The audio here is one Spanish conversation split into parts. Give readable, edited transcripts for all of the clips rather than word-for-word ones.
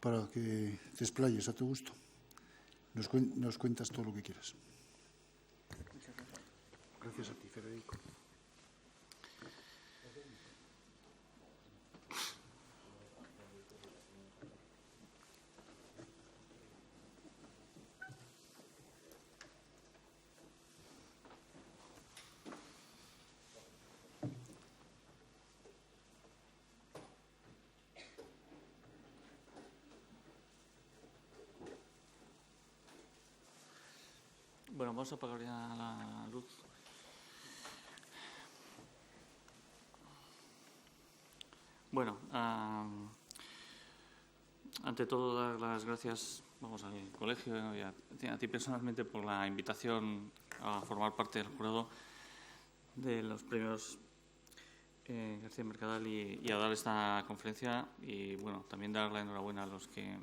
para que te explayes a tu gusto. Nos cuentas todo lo que quieras. Gracias a ti, Federico. Bueno, vamos a apagar ya la luz. Bueno, ante todo dar las gracias, al colegio y a ti personalmente por la invitación a formar parte del jurado de los premios García Mercadal y a dar esta conferencia, y bueno, también dar la enhorabuena a los que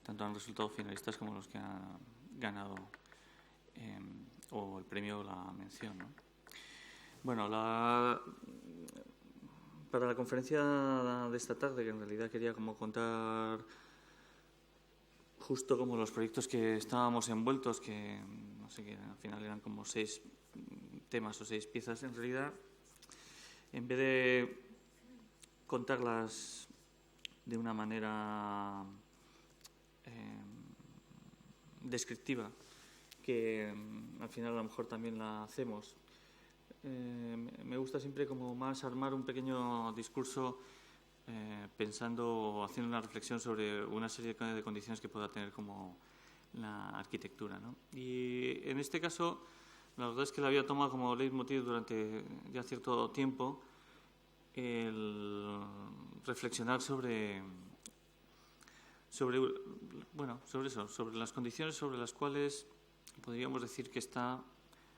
tanto han resultado finalistas como los que han ganado o el premio o la mención, ¿no? Bueno, para la conferencia de esta tarde, que en realidad quería como contar justo como los proyectos que estábamos envueltos, que no sé, que al final eran como 6 temas o 6 piezas, en realidad, en vez de contarlas de una manera descriptiva, que al final a lo mejor también la hacemos, me gusta siempre como más armar un pequeño discurso pensando, haciendo una reflexión sobre una serie de condiciones que pueda tener como la arquitectura, ¿no? Y en este caso, la verdad es que la había tomado como leitmotiv durante ya cierto tiempo el reflexionar sobre eso, sobre las condiciones sobre las cuales podríamos decir que está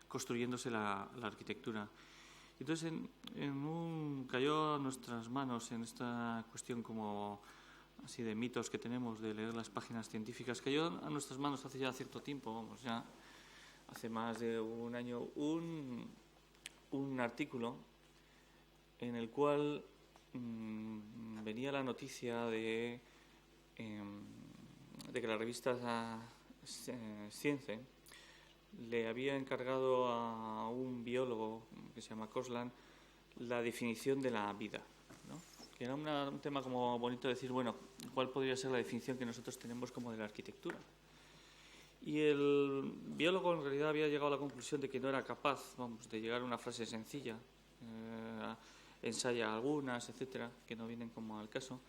construyéndose la arquitectura. Entonces, cayó a nuestras manos en esta cuestión como así de mitos que tenemos de leer las páginas científicas, cayó a nuestras manos hace ya cierto tiempo, ya hace más de un año, un artículo en el cual venía la noticia de que la revista Science le había encargado a un biólogo que se llama Koslan la definición de la vida, ¿no? Que era un tema como bonito de decir, bueno, ¿cuál podría ser la definición que nosotros tenemos como de la arquitectura? Y el biólogo en realidad había llegado a la conclusión de que no era capaz, de llegar a una frase sencilla, ensaya algunas, etcétera, que no vienen como al caso.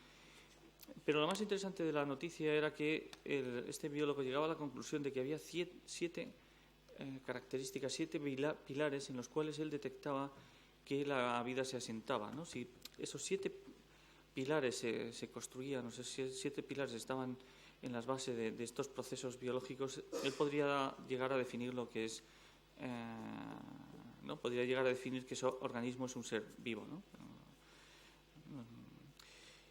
Pero lo más interesante de la noticia era que este biólogo llegaba a la conclusión de que había 7 características, 7 pilares en los cuales él detectaba que la vida se asentaba, ¿no? Si esos 7 pilares se construían, o sea, si 7 pilares estaban en las bases de estos procesos biológicos, él podría llegar a definir lo que es, ¿no? Podría llegar a definir que ese organismo es un ser vivo, ¿no?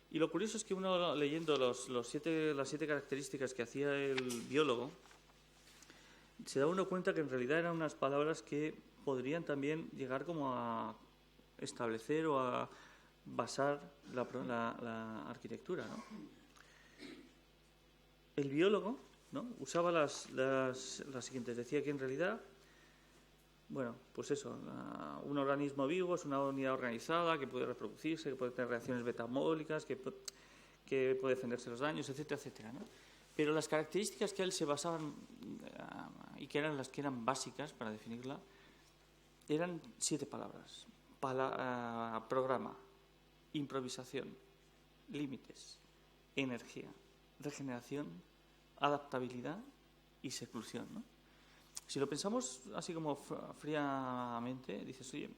Y lo curioso es que uno, leyendo las 7 características que hacía el biólogo, se da uno cuenta que en realidad eran unas palabras que podrían también llegar como a establecer o a basar la arquitectura, ¿no? El biólogo, ¿no?, usaba las siguientes. Decía que en realidad, bueno, pues eso, un organismo vivo es una unidad organizada que puede reproducirse, que puede tener reacciones metabólicas, que puede defenderse de los daños, etcétera, etcétera, ¿no? Pero las características que a él se basaban y que eran las que eran básicas para definirla eran 7 palabras. Programa, improvisación, límites, energía, regeneración, adaptabilidad y seclusión, ¿no? Si lo pensamos así como fríamente, dices, oye,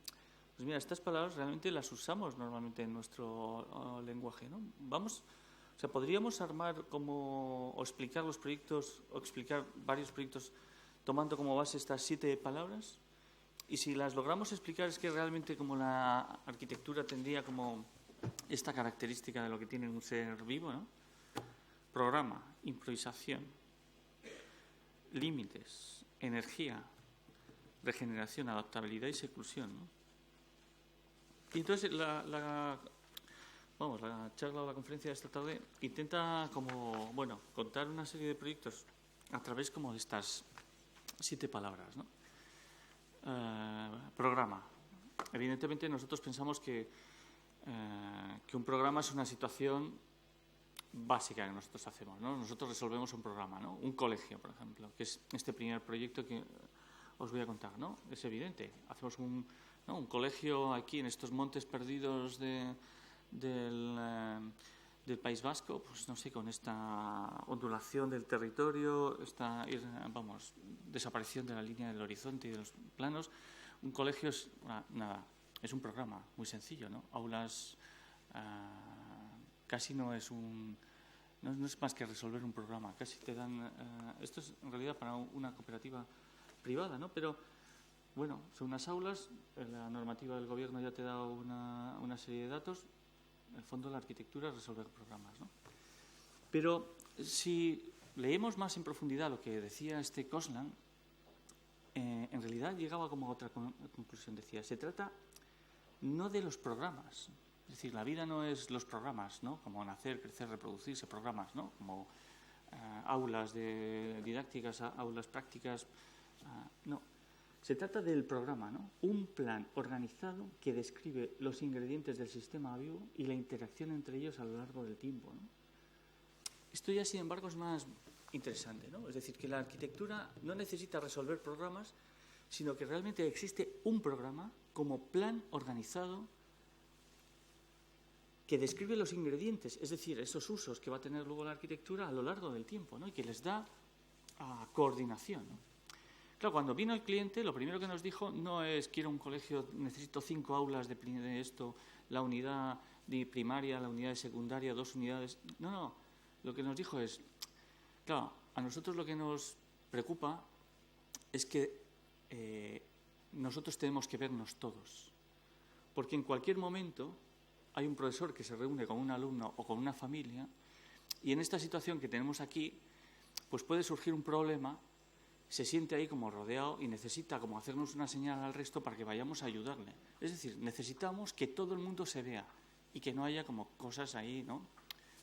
pues mira, estas palabras realmente las usamos normalmente en nuestro lenguaje, ¿no? O sea, podríamos armar o explicar los proyectos o explicar varios proyectos tomando como base estas 7 palabras, y si las logramos explicar es que realmente como la arquitectura tendría como esta característica de lo que tiene un ser vivo, ¿no? Programa, improvisación, límites, energía, regeneración, adaptabilidad y seclusión, ¿no? Y entonces la charla o la conferencia de esta tarde intenta contar una serie de proyectos a través como de estas 7 palabras, ¿no? Programa. Evidentemente nosotros pensamos que un programa es una situación básica que nosotros hacemos, ¿no? Nosotros resolvemos un programa, ¿no? Un colegio, por ejemplo, que es este primer proyecto que os voy a contar, ¿no? Es evidente. Hacemos un colegio aquí en estos montes perdidos del País Vasco, pues no sé, con esta ondulación del territorio, esta desaparición de la línea del horizonte y de los planos. Un colegio es es un programa muy sencillo, ¿no? Aulas casi no es más que resolver un programa. Casi te dan esto es en realidad para una cooperativa privada, ¿no? Pero bueno, son unas aulas, la normativa del gobierno ya te da una serie de datos. En el fondo, la arquitectura es resolver programas, ¿no? Pero si leemos más en profundidad lo que decía este Koslan, en realidad llegaba como a otra conclusión. Decía, se trata no de los programas. Es decir, la vida no es los programas, ¿no? Como nacer, crecer, reproducirse, programas, ¿no? Como aulas didácticas, aulas prácticas. No. Se trata del programa, ¿no? Un plan organizado que describe los ingredientes del sistema vivo y la interacción entre ellos a lo largo del tiempo, ¿no? Esto ya, sin embargo, es más interesante, ¿no? Es decir, que la arquitectura no necesita resolver programas, sino que realmente existe un programa como plan organizado que describe los ingredientes, es decir, esos usos que va a tener luego la arquitectura a lo largo del tiempo, ¿no? Y que les da coordinación, ¿no? Claro, cuando vino el cliente, lo primero que nos dijo no es quiero un colegio, necesito 5 aulas de esto, la unidad de primaria, la unidad de secundaria, 2 unidades. No. Lo que nos dijo es, claro, a nosotros lo que nos preocupa es que nosotros tenemos que vernos todos. Porque en cualquier momento hay un profesor que se reúne con un alumno o con una familia y en esta situación que tenemos aquí, pues puede surgir un problema. Se siente ahí como rodeado y necesita como hacernos una señal al resto para que vayamos a ayudarle. Es decir, necesitamos que todo el mundo se vea y que no haya como cosas ahí, ¿no?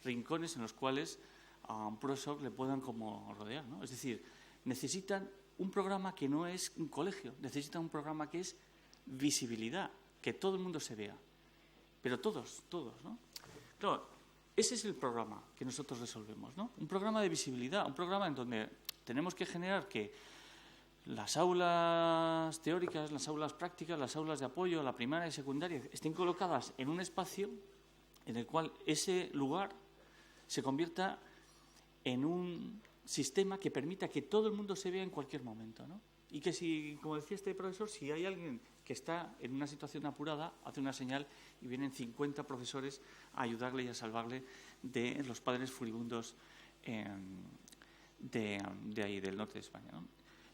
Rincones en los cuales a un profesor le puedan como rodear, ¿no? Es decir, necesitan un programa que no es un colegio, necesitan un programa que es visibilidad, que todo el mundo se vea. Pero todos, ¿no? Claro, ese es el programa que nosotros resolvemos, ¿no? Un programa de visibilidad, un programa en donde tenemos que generar que las aulas teóricas, las aulas prácticas, las aulas de apoyo, la primaria y secundaria, estén colocadas en un espacio en el cual ese lugar se convierta en un sistema que permita que todo el mundo se vea en cualquier momento, ¿no? Y que si, como decía este profesor, si hay alguien que está en una situación apurada, hace una señal y vienen 50 profesores a ayudarle y a salvarle de los padres furibundos de ahí, del norte de España, ¿no?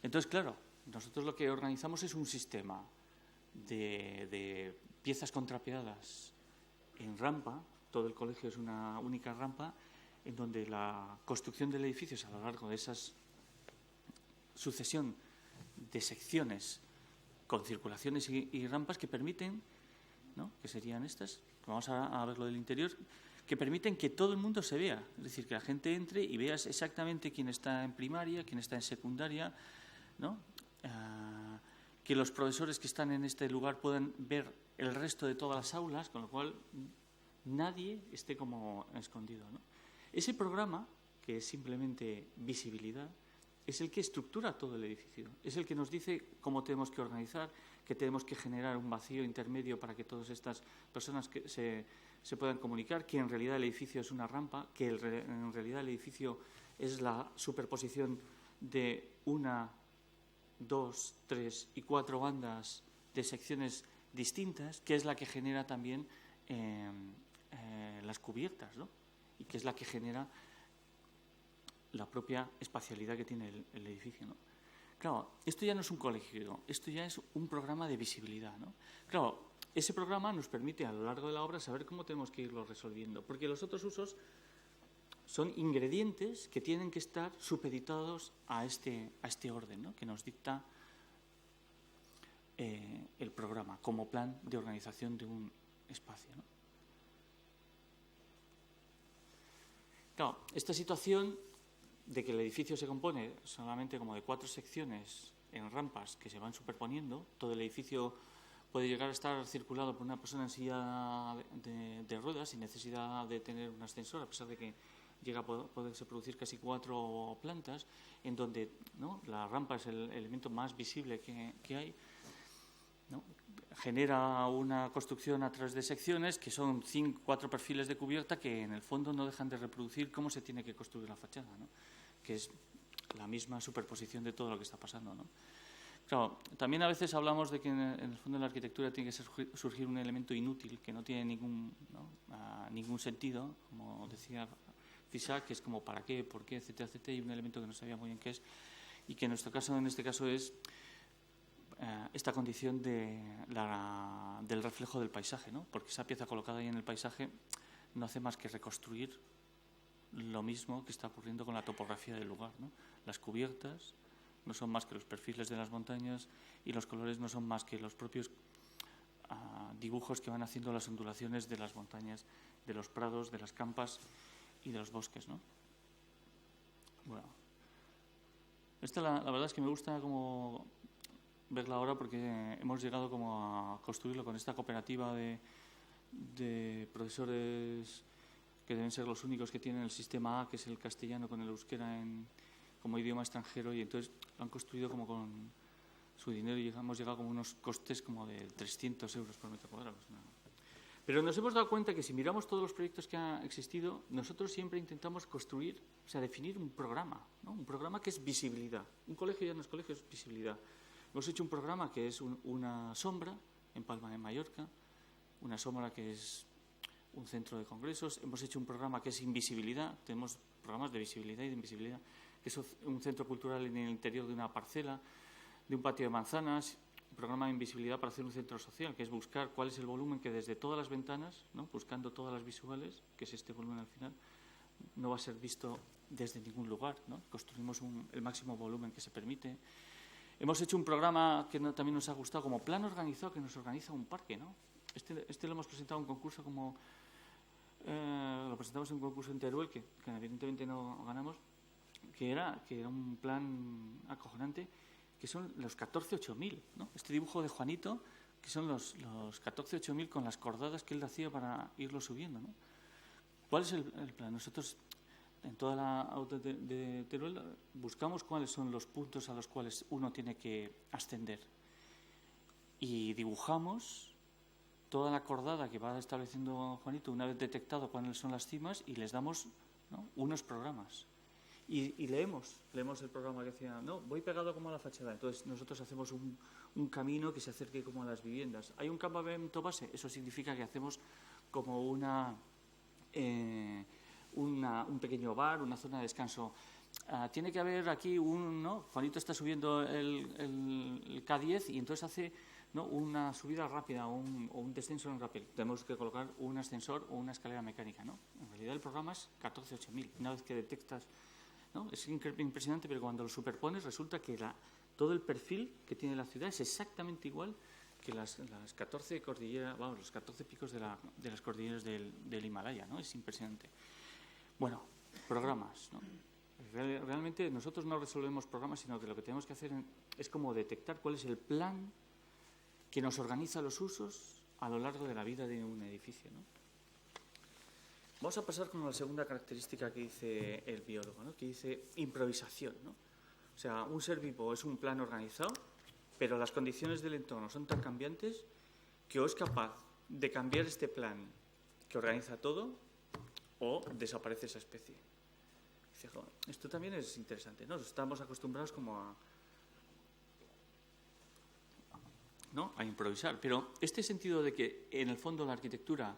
Entonces, claro, nosotros lo que organizamos es un sistema de piezas contrapeadas en rampa. Todo el colegio es una única rampa en donde la construcción del edificio es a lo largo de esa sucesión de secciones con circulaciones y rampas que permiten, ¿no? Que serían estas, vamos a ver lo del interior, que permiten que todo el mundo se vea, es decir, que la gente entre y veas exactamente quién está en primaria, quién está en secundaria, ¿no? Que los profesores que están en este lugar puedan ver el resto de todas las aulas, con lo cual nadie esté como escondido, ¿no? Ese programa, que es simplemente visibilidad, es el que estructura todo el edificio, es el que nos dice cómo tenemos que organizar, que tenemos que generar un vacío intermedio para que todas estas personas que se puedan comunicar, que en realidad el edificio es una rampa, que en realidad el edificio es la superposición de 1, 2, 3 y 4 bandas de secciones distintas, que es la que genera también las cubiertas, ¿no? Y que es la que genera la propia espacialidad que tiene el edificio, ¿no? Claro, esto ya no es un colegio, esto ya es un programa de visibilidad, ¿no? Claro, ese programa nos permite a lo largo de la obra saber cómo tenemos que irlo resolviendo, porque los otros usos son ingredientes que tienen que estar supeditados a este orden, ¿no? Que nos dicta el programa como plan de organización de un espacio, ¿no? Claro, esta situación de que el edificio se compone solamente como de 4 secciones en rampas que se van superponiendo, todo el edificio puede llegar a estar circulado por una persona en silla de ruedas sin necesidad de tener un ascensor, a pesar de que llega a poderse producir casi 4 plantas, en donde, ¿no?, la rampa es el elemento más visible que hay, ¿no? Genera una construcción a través de secciones que son 4 perfiles de cubierta que en el fondo no dejan de reproducir cómo se tiene que construir la fachada, ¿no?, que es la misma superposición de todo lo que está pasando, ¿no? Claro, también a veces hablamos de que en el fondo de la arquitectura tiene que surgir un elemento inútil que no tiene ningún sentido, como decía Fisac, que es como para qué, por qué, etcétera, etcétera, y un elemento que no sabía muy bien qué es, y que en este caso es esta condición del reflejo del paisaje, ¿no? Porque esa pieza colocada ahí en el paisaje no hace más que reconstruir lo mismo que está ocurriendo con la topografía del lugar, ¿no? Las cubiertas no son más que los perfiles de las montañas y los colores no son más que los propios dibujos que van haciendo las ondulaciones de las montañas, de los prados, de las campas y de los bosques, ¿no? Bueno, esta la verdad es que me gusta como verla ahora porque hemos llegado como a construirlo con esta cooperativa de profesores que deben ser los únicos que tienen el sistema A, que es el castellano con el euskera como idioma extranjero, y entonces lo han construido como con su dinero y hemos llegado como unos costes como de 300 euros por metro cuadrado. Pero nos hemos dado cuenta que si miramos todos los proyectos que han existido, nosotros siempre intentamos construir, o sea, definir un programa, ¿no? Un programa que es visibilidad. Un colegio ya no es colegio, es visibilidad. Hemos hecho un programa que es una sombra en Palma de Mallorca, una sombra que es un centro de congresos. Hemos hecho un programa que es invisibilidad, tenemos programas de visibilidad y de invisibilidad, que es un centro cultural en el interior de una parcela, de un patio de manzanas, un programa de invisibilidad para hacer un centro social, que es buscar cuál es el volumen que desde todas las ventanas, ¿no?, buscando todas las visuales, que es este volumen al final, no va a ser visto desde ningún lugar, ¿no? Construimos el máximo volumen que se permite. Hemos hecho un programa que también nos ha gustado como plan organizado, que nos organiza un parque, ¿no? Este lo hemos presentado en un concurso lo presentamos en un concurso en Teruel, que evidentemente no ganamos, que era un plan acojonante, que son los 14-8000, ¿no? Este dibujo de Juanito, que son los 14-8000 con las cordadas que él hacía para irlo subiendo, ¿no? ¿Cuál es el plan? Nosotros, en toda la auto de Teruel, buscamos cuáles son los puntos a los cuales uno tiene que ascender y dibujamos toda la cordada que va estableciendo Juanito una vez detectado cuáles son las cimas y les damos, ¿no?, unos programas. Y leemos el programa que decía, no, voy pegado como a la fachada. Entonces nosotros hacemos un camino que se acerque como a las viviendas. ¿Hay un campamento base? Eso significa que hacemos como un pequeño bar, una zona de descanso. Tiene que haber aquí ¿no? Juanito está subiendo el K10 y entonces hace, ¿no?, una subida rápida o un descenso en rápido. Tenemos que colocar un ascensor o una escalera mecánica, ¿no? En realidad el programa es 14-8000. Una vez que detectas, ¿no?, es impresionante, pero cuando lo superpones resulta que todo el perfil que tiene la ciudad es exactamente igual que las 14 cordilleras, vamos, los 14 picos de las cordilleras del Himalaya, ¿no? Es impresionante. Bueno, programas, ¿no? Realmente nosotros no resolvemos programas, sino que lo que tenemos que hacer es como detectar cuál es el plan que nos organiza los usos a lo largo de la vida de un edificio, ¿no? Vamos a pasar con la segunda característica que dice el biólogo, ¿no?, que dice improvisación, ¿no? O sea, un ser vivo es un plan organizado, pero las condiciones del entorno son tan cambiantes que o es capaz de cambiar este plan que organiza todo o desaparece esa especie. Dice, esto también es interesante, ¿no? Estamos acostumbrados como a improvisar, pero este sentido de que en el fondo la arquitectura,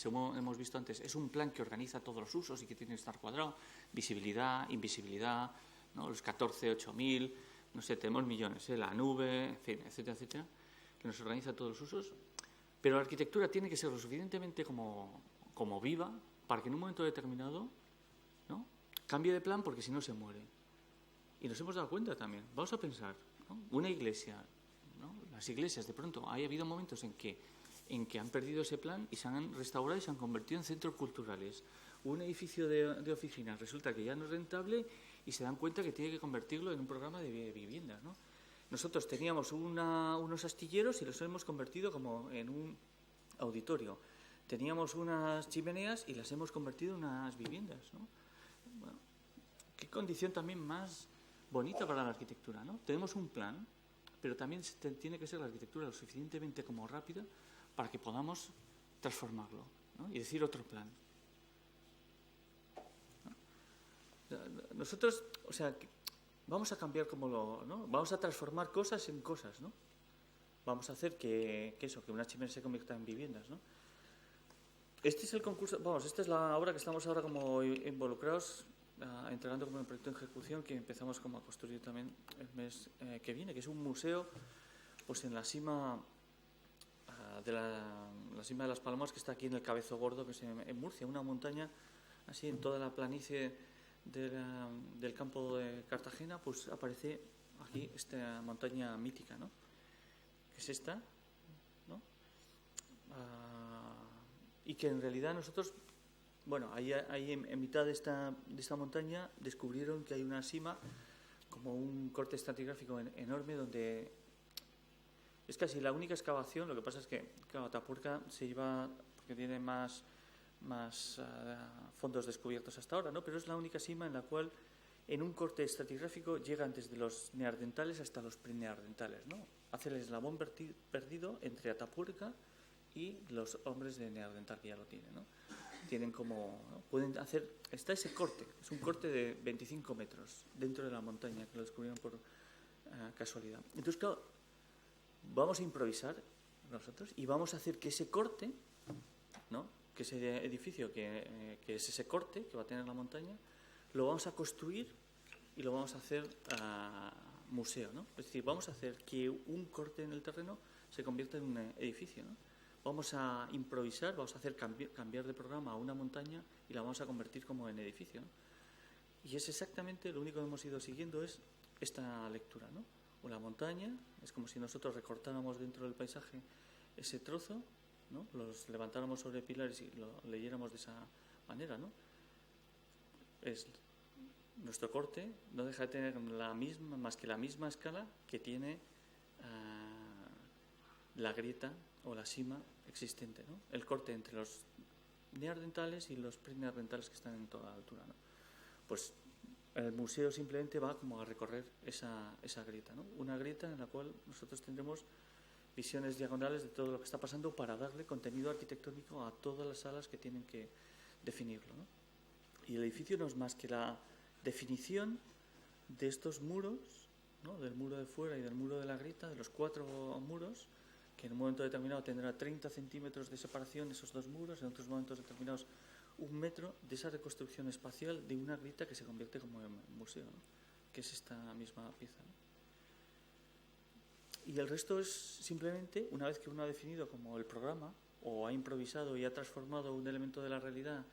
como hemos visto antes, es un plan que organiza todos los usos y que tiene que estar cuadrado, visibilidad, invisibilidad, ¿no?, los 14-8000, no sé, tenemos millones, la nube, en fin, etcétera, etcétera, que nos organiza todos los usos, pero la arquitectura tiene que ser lo suficientemente como viva para que en un momento determinado, ¿no?, cambie de plan, porque si no se muere. Y nos hemos dado cuenta también. Vamos a pensar, ¿no?, una iglesia, ¿no?, las iglesias, de pronto, ha habido momentos en que en que han perdido ese plan y se han restaurado y se han convertido en centros culturales. Un edificio de oficinas resulta que ya no es rentable y se dan cuenta que tiene que convertirlo en un programa de viviendas, ¿no? Nosotros teníamos unos astilleros y los hemos convertido como en un auditorio. Teníamos unas chimeneas y las hemos convertido en unas viviendas, ¿no? Bueno, qué condición también más bonita para la arquitectura, ¿no? Tenemos un plan, pero también tiene que ser la arquitectura lo suficientemente como rápida para que podamos transformarlo, ¿no? Y decir otro plan, ¿no? Nosotros, o sea, vamos a cambiar ¿no? Vamos a transformar cosas en cosas, ¿no? Vamos a hacer que una chimenea se convierta en viviendas, ¿no? Este es el concurso, esta es la obra que estamos ahora como involucrados, entregando como un proyecto de ejecución que empezamos como a construir también el mes que viene, que es un museo pues en la cima la cima de las Palomas, que está aquí en el Cabezo Gordo, que es en Murcia, una montaña así en toda la planicie del campo de Cartagena, pues aparece aquí esta montaña mítica, ¿no? Que es esta, ¿no? Y que en realidad nosotros, bueno, ahí en mitad de esta montaña descubrieron que hay una cima, como un corte estratigráfico enorme, donde es casi la única excavación. Lo que pasa es que, claro, Atapuerca se lleva, porque tiene más fondos descubiertos hasta ahora, ¿no? Pero es la única cima en la cual, en un corte estratigráfico, llegan desde los neandertales hasta los preneandertales, ¿no? Hace el eslabón perdido entre Atapuerca y los hombres de Neandertal, que ya lo tienen, ¿no? Tienen como, ¿no? Pueden hacer, está ese corte, es un corte de 25 metros dentro de la montaña, que lo descubrieron por casualidad. Entonces, claro, vamos a improvisar nosotros y vamos a hacer que ese corte, ¿no? Que ese edificio, que es ese corte que va a tener la montaña, lo vamos a construir y lo vamos a hacer museo, ¿no? Es decir, vamos a hacer que un corte en el terreno se convierta en un edificio, ¿no? Vamos a improvisar, vamos a hacer cambiar de programa a una montaña y la vamos a convertir como en edificio, ¿no? Y es exactamente lo único que hemos ido siguiendo, es esta lectura, ¿no? Una montaña, es como si nosotros recortáramos dentro del paisaje ese trozo, ¿no? Los levantáramos sobre pilares y lo leyéramos de esa manera, ¿no? Es nuestro corte, no deja de tener más que la misma escala que tiene la grieta o la cima existente, ¿no? El corte entre los neandertales y los preneandertales que están en toda la altura, ¿no? Pues el museo simplemente va como a recorrer esa grieta, ¿no? Una grieta en la cual nosotros tendremos visiones diagonales de todo lo que está pasando para darle contenido arquitectónico a todas las salas que tienen que definirlo, ¿no? Y el edificio no es más que la definición de estos muros, ¿no? Del muro de fuera y del muro de la grieta, de los 4 muros, que en un momento determinado tendrá 30 centímetros de separación esos 2 muros, en otros momentos determinados 1 metro, de esa reconstrucción espacial de una grieta que se convierte como en museo, ¿no? Que es esta misma pieza, ¿no? Y el resto es simplemente, una vez que uno ha definido como el programa, o ha improvisado y ha transformado un elemento de la realidad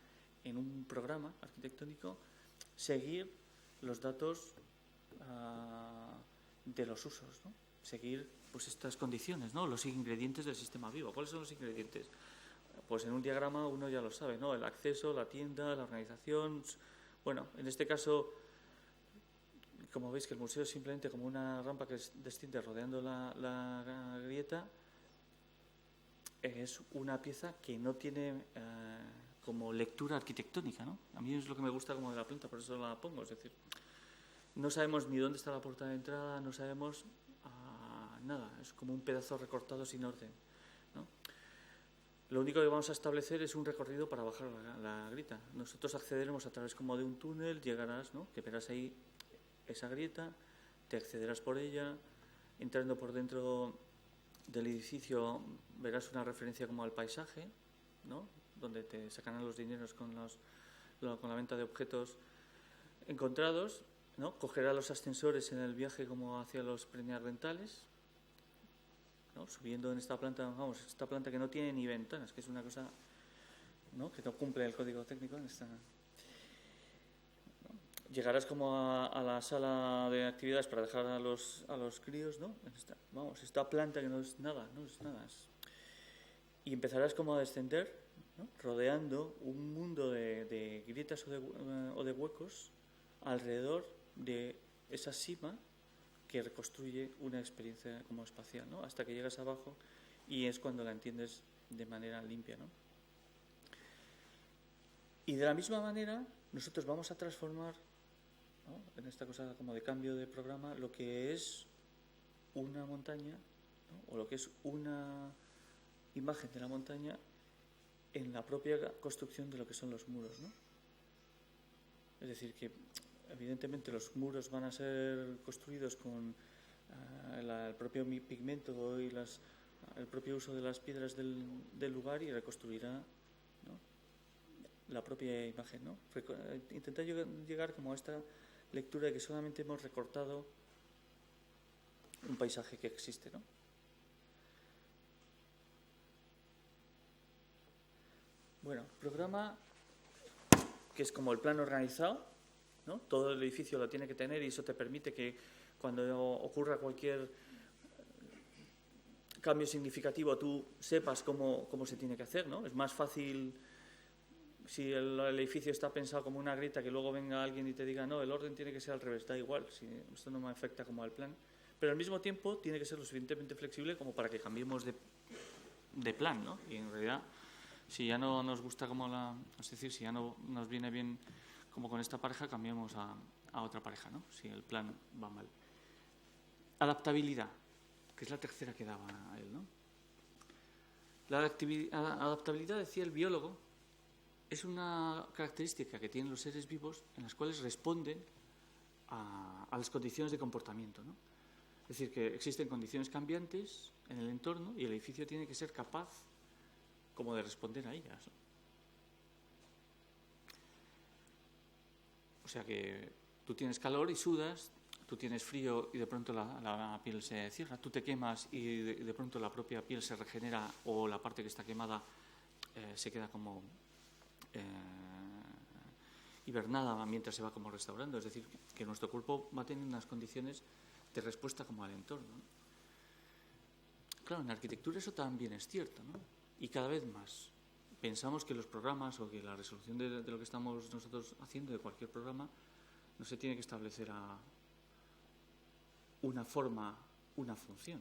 en un programa arquitectónico, seguir los datos de los usos, ¿no? Seguir pues estas condiciones, ¿no? Los ingredientes del sistema vivo. ¿Cuáles son los ingredientes? Pues en un diagrama uno ya lo sabe, ¿no? El acceso, la tienda, la organización. Bueno, en este caso, como veis que el museo es simplemente como una rampa que desciende rodeando la grieta, es una pieza que no tiene como lectura arquitectónica, ¿no? A mí es lo que me gusta como de la planta, por eso la pongo. Es decir, no sabemos ni dónde está la puerta de entrada, no sabemos nada. Es como un pedazo recortado sin orden, ¿no? Lo único que vamos a establecer es un recorrido para bajar la grieta. Nosotros accederemos a través como de un túnel, llegarás, ¿no? Que verás ahí esa grieta, te accederás por ella, entrando por dentro del edificio verás una referencia como al paisaje, ¿no? Donde te sacarán los dineros con la venta de objetos encontrados, ¿no? Cogerás los ascensores en el viaje como hacia los preneandertales, ¿no? Subiendo en esta planta, vamos, esta planta que no tiene ni ventanas, que es una cosa, ¿no? Que no cumple el código técnico en esta. Llegarás como a la sala de actividades para dejar a los críos, ¿no? Esta planta que no es nada, y empezarás como a descender, ¿no? Rodeando un mundo de grietas o de huecos alrededor de esa cima que reconstruye una experiencia como espacial, ¿no? Hasta que llegas abajo y es cuando la entiendes de manera limpia, ¿no? Y de la misma manera nosotros vamos a transformar, ¿no?, en esta cosa como de cambio de programa, lo que es una montaña, ¿no?, o lo que es una imagen de la montaña en la propia construcción de lo que son los muros, ¿no? Es decir, que evidentemente los muros van a ser construidos con el propio pigmento y el propio uso de las piedras del lugar, y reconstruirá, ¿no?, la propia imagen, ¿no? Intentar llegar como a esta lectura de que solamente hemos recortado un paisaje que existe, ¿no? Bueno, programa que es como el plan organizado, ¿no? Todo el edificio lo tiene que tener, y eso te permite que cuando ocurra cualquier cambio significativo tú sepas cómo se tiene que hacer, ¿no? Es más fácil si el edificio está pensado como una grieta, que luego venga alguien y te diga, no, el orden tiene que ser al revés, da igual, si esto no me afecta como al plan. Pero al mismo tiempo tiene que ser lo suficientemente flexible como para que cambiemos de plan, ¿no? Y en realidad, si ya no nos gusta es decir, si ya no nos viene bien como con esta pareja, cambiamos a otra pareja, ¿no? Si el plan va mal. Adaptabilidad, que es la tercera que daba a él, ¿no? La adaptabilidad, decía el biólogo, es una característica que tienen los seres vivos en las cuales responden a las condiciones de comportamiento, ¿no? Es decir, que existen condiciones cambiantes en el entorno y el edificio tiene que ser capaz como de responder a ellas, ¿no? O sea que tú tienes calor y sudas, tú tienes frío y de pronto la piel se cierra, tú te quemas y de pronto la propia piel se regenera, o la parte que está quemada se queda como hibernada mientras se va como restaurando. Es decir, que nuestro cuerpo va a tener unas condiciones de respuesta como al entorno, ¿no? Claro, en arquitectura eso también es cierto, ¿no? Y cada vez más pensamos que los programas, o que la resolución de lo que estamos nosotros haciendo, de cualquier programa, no se tiene que establecer a una forma, una función,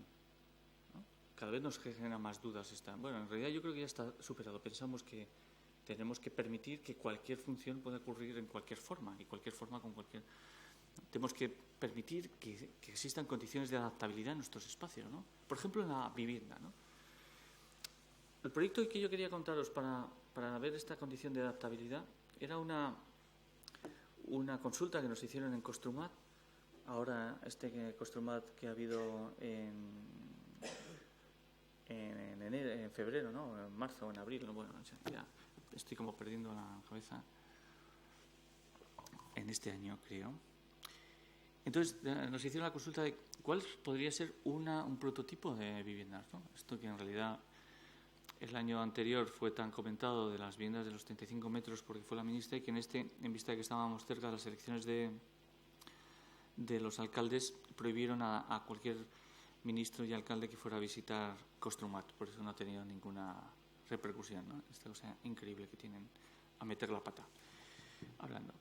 ¿no? Cada vez nos genera más dudas bueno, en realidad yo creo que ya está superado. Pensamos que tenemos que permitir que cualquier función pueda ocurrir en cualquier forma, y cualquier forma con cualquier... Tenemos que permitir que existan condiciones de adaptabilidad en nuestros espacios, ¿no? Por ejemplo, en la vivienda, ¿no? El proyecto que yo quería contaros para ver esta condición de adaptabilidad era una consulta que nos hicieron en Construmat. Ahora, Construmat que ha habido en febrero, ¿no? En marzo o en abril, ¿no? Bueno, ya estoy como perdiendo la cabeza en este año, creo. Entonces, nos hicieron la consulta de cuál podría ser un prototipo de viviendas, ¿no? Esto que en realidad el año anterior fue tan comentado, de las viviendas de los 35 metros, porque fue la ministra, y que en vista de que estábamos cerca de las elecciones de los alcaldes, prohibieron a cualquier ministro y alcalde que fuera a visitar Construmat. Por eso no ha tenido ninguna repercusión, ¿no? Esta cosa increíble que tienen a meter la pata hablando.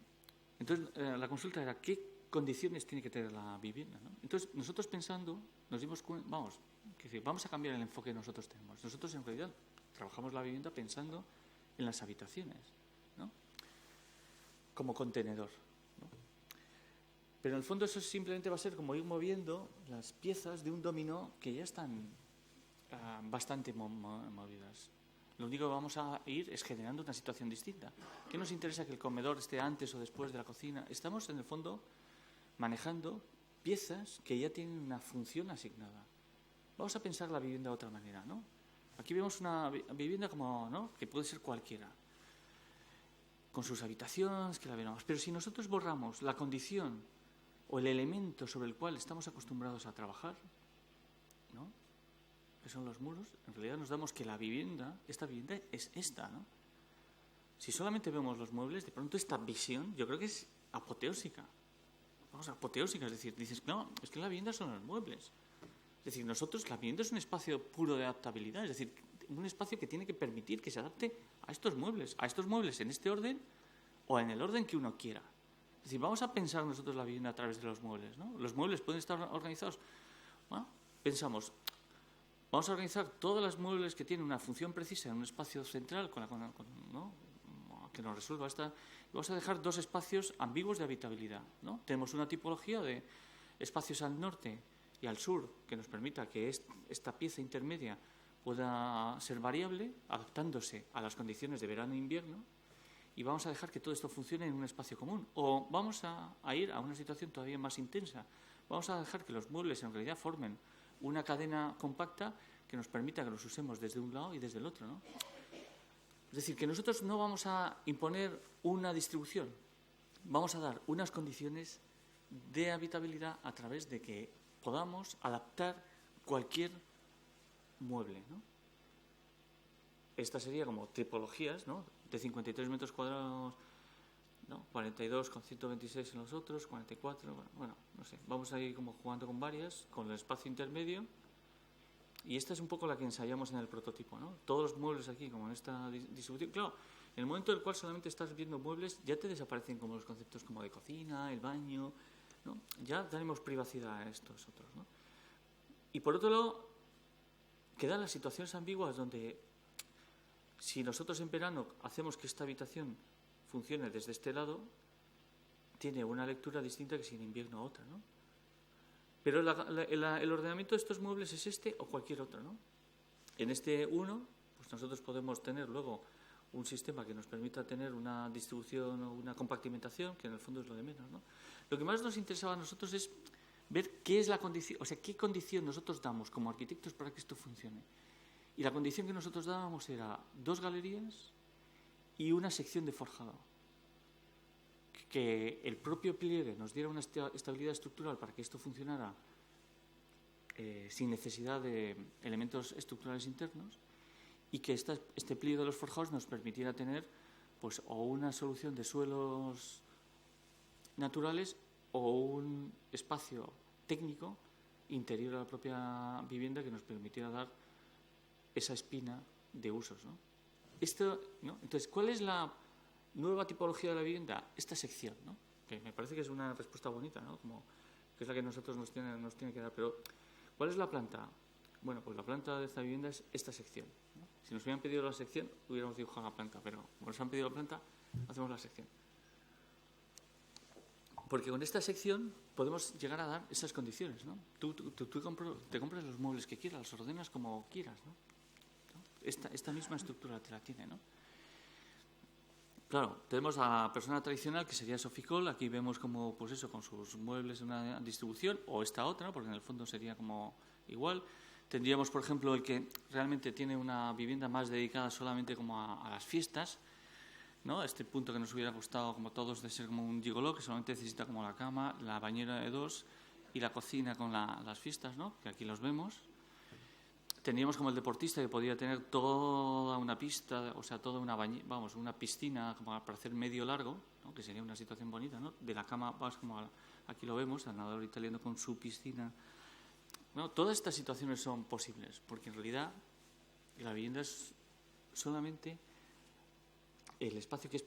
Entonces, la consulta era ¿qué condiciones tiene que tener la vivienda, ¿no? Entonces, nosotros pensando, nos dimos cuenta, vamos a cambiar el enfoque que nosotros tenemos. Nosotros, en realidad, trabajamos la vivienda pensando en las habitaciones, ¿no? Como contenedor, ¿no? Pero en el fondo eso simplemente va a ser como ir moviendo las piezas de un dominó que ya están bastante movidas. Lo único que vamos a ir es generando una situación distinta. ¿Qué nos interesa que el comedor esté antes o después de la cocina? Estamos, en el fondo, manejando piezas que ya tienen una función asignada. Vamos a pensar la vivienda de otra manera, ¿no? Aquí vemos una vivienda como, ¿no?, que puede ser cualquiera, con sus habitaciones, que la veremos. Pero si nosotros borramos la condición o el elemento sobre el cual estamos acostumbrados a trabajar, ¿no?, que son los muros, en realidad nos damos que esta vivienda es esta, ¿no? Si solamente vemos los muebles, de pronto esta visión, yo creo que es apoteósica. Vamos, apoteósica, es decir, dices, no, es que la vivienda son los muebles. Es decir, la vivienda es un espacio puro de adaptabilidad, es decir, un espacio que tiene que permitir que se adapte a estos muebles en este orden o en el orden que uno quiera. Es decir, vamos a pensar nosotros la vivienda a través de los muebles, ¿no? Los muebles pueden estar organizados. Bueno, pensamos, vamos a organizar todos los muebles que tienen una función precisa en un espacio central ¿no? que nos resuelva esta. Vamos a dejar dos espacios ambiguos de habitabilidad, ¿no? Tenemos una tipología de espacios al norte y al sur que nos permita que esta pieza intermedia pueda ser variable, adaptándose a las condiciones de verano e invierno, y vamos a dejar que todo esto funcione en un espacio común. O vamos a ir a una situación todavía más intensa. Vamos a dejar que los muebles en realidad formen una cadena compacta que nos permita que los usemos desde un lado y desde el otro, ¿no? Es decir, que nosotros no vamos a imponer una distribución, vamos a dar unas condiciones de habitabilidad a través de que podamos adaptar cualquier mueble, ¿no? Esta sería como tipologías, ¿no? De 53 metros cuadrados, ¿no? 42 con 126 en los otros, 44, bueno, no sé. Vamos a ir como jugando con varias, con el espacio intermedio. Y esta es un poco la que ensayamos en el prototipo, ¿no? Todos los muebles aquí, como en esta distribución. Claro, en el momento en el cual solamente estás viendo muebles, ya te desaparecen como los conceptos como de cocina, el baño, ¿no? Ya daremos privacidad a estos otros, ¿no? Y por otro lado, quedan las situaciones ambiguas donde, si nosotros en verano hacemos que esta habitación funcione desde este lado, tiene una lectura distinta que si en invierno otra, ¿no? Pero el ordenamiento de estos muebles es este o cualquier otro, ¿no? En este 1, pues nosotros podemos tener luego un sistema que nos permita tener una distribución o una compartimentación, que en el fondo es lo de menos, ¿no? Lo que más nos interesaba a nosotros es ver qué es la condición, o sea, qué condición nosotros damos como arquitectos para que esto funcione. Y la condición que nosotros dábamos era 2 galerías y una sección de forjado. Que el propio pliegue nos diera una estabilidad estructural para que esto funcionara sin necesidad de elementos estructurales internos, y que este pliegue de los forjados nos permitiera tener pues o una solución de suelos naturales o un espacio técnico interior a la propia vivienda que nos permitiera dar esa espina de usos, ¿no? ¿No? Entonces, ¿cuál es la nueva tipología de la vivienda? Esta sección, ¿no? Que me parece que es una respuesta bonita, ¿no? Como que es la que nosotros nos tiene que dar. Pero, ¿cuál es la planta? Bueno, pues la planta de esta vivienda es esta sección, ¿no? Si nos hubieran pedido la sección, hubiéramos dibujado la planta, pero como nos han pedido la planta, hacemos la sección. Porque con esta sección podemos llegar a dar esas condiciones, ¿no? Tú te compras los muebles que quieras, los ordenas como quieras, ¿no? Esta misma estructura te la tiene, ¿no? Claro, tenemos a la persona tradicional, que sería Soficol. Aquí vemos como, pues eso, con sus muebles en una distribución, o esta otra, porque en el fondo sería como igual. Tendríamos, por ejemplo, el que realmente tiene una vivienda más dedicada solamente como a las fiestas, ¿no? Este punto que nos hubiera gustado, como todos, de ser como un gigoló, que solamente necesita como la cama, la bañera de 2 y la cocina con las fiestas, ¿no? Que aquí los vemos. Tendríamos como el deportista, que podría tener toda una pista, o sea, toda una piscina como para hacer medio largo, ¿no? Que sería una situación bonita, ¿no? De la cama vas como aquí lo vemos, al nadador italiano con su piscina. Bueno, todas estas situaciones son posibles, porque en realidad la vivienda es solamente el espacio que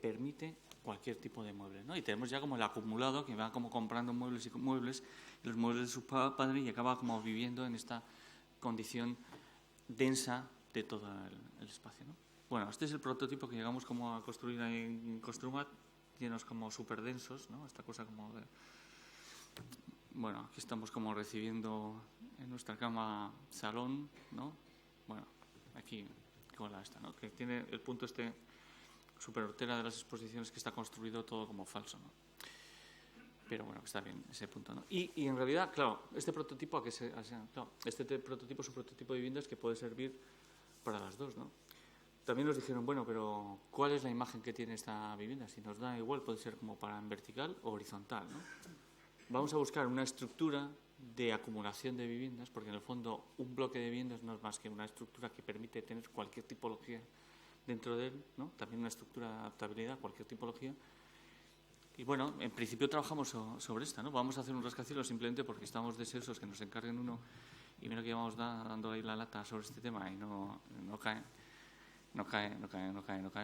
permite cualquier tipo de mueble, ¿no? Y tenemos ya como el acumulado, que va como comprando muebles, y los muebles de su padre, y acaba como viviendo en esta condición densa de todo el espacio, ¿no? Bueno, este es el prototipo que llegamos como a construir en Construmat, llenos como súper densos, ¿no? Esta cosa como de... Bueno, aquí estamos como recibiendo en nuestra cama salón, ¿no? Bueno, aquí con esta, ¿no? Que tiene el punto este súper hortera de las exposiciones, que está construido todo como falso, ¿no? Pero bueno, está bien ese punto, ¿no? Y en realidad, claro, este prototipo prototipo es un prototipo de viviendas que puede servir para las dos, ¿no? También nos dijeron, bueno, pero ¿cuál es la imagen que tiene esta vivienda? Si nos da igual, puede ser como para en vertical o horizontal, ¿no? Vamos a buscar una estructura de acumulación de viviendas, porque en el fondo un bloque de viviendas no es más que una estructura que permite tener cualquier tipología dentro de él, ¿no? También una estructura de adaptabilidad, cualquier tipología. Y bueno, en principio trabajamos sobre esta, ¿no? Vamos a hacer un rascacielos simplemente porque estamos deseosos que nos encarguen uno Y mira que llevamos dando ahí la lata sobre este tema y no cae. No cae,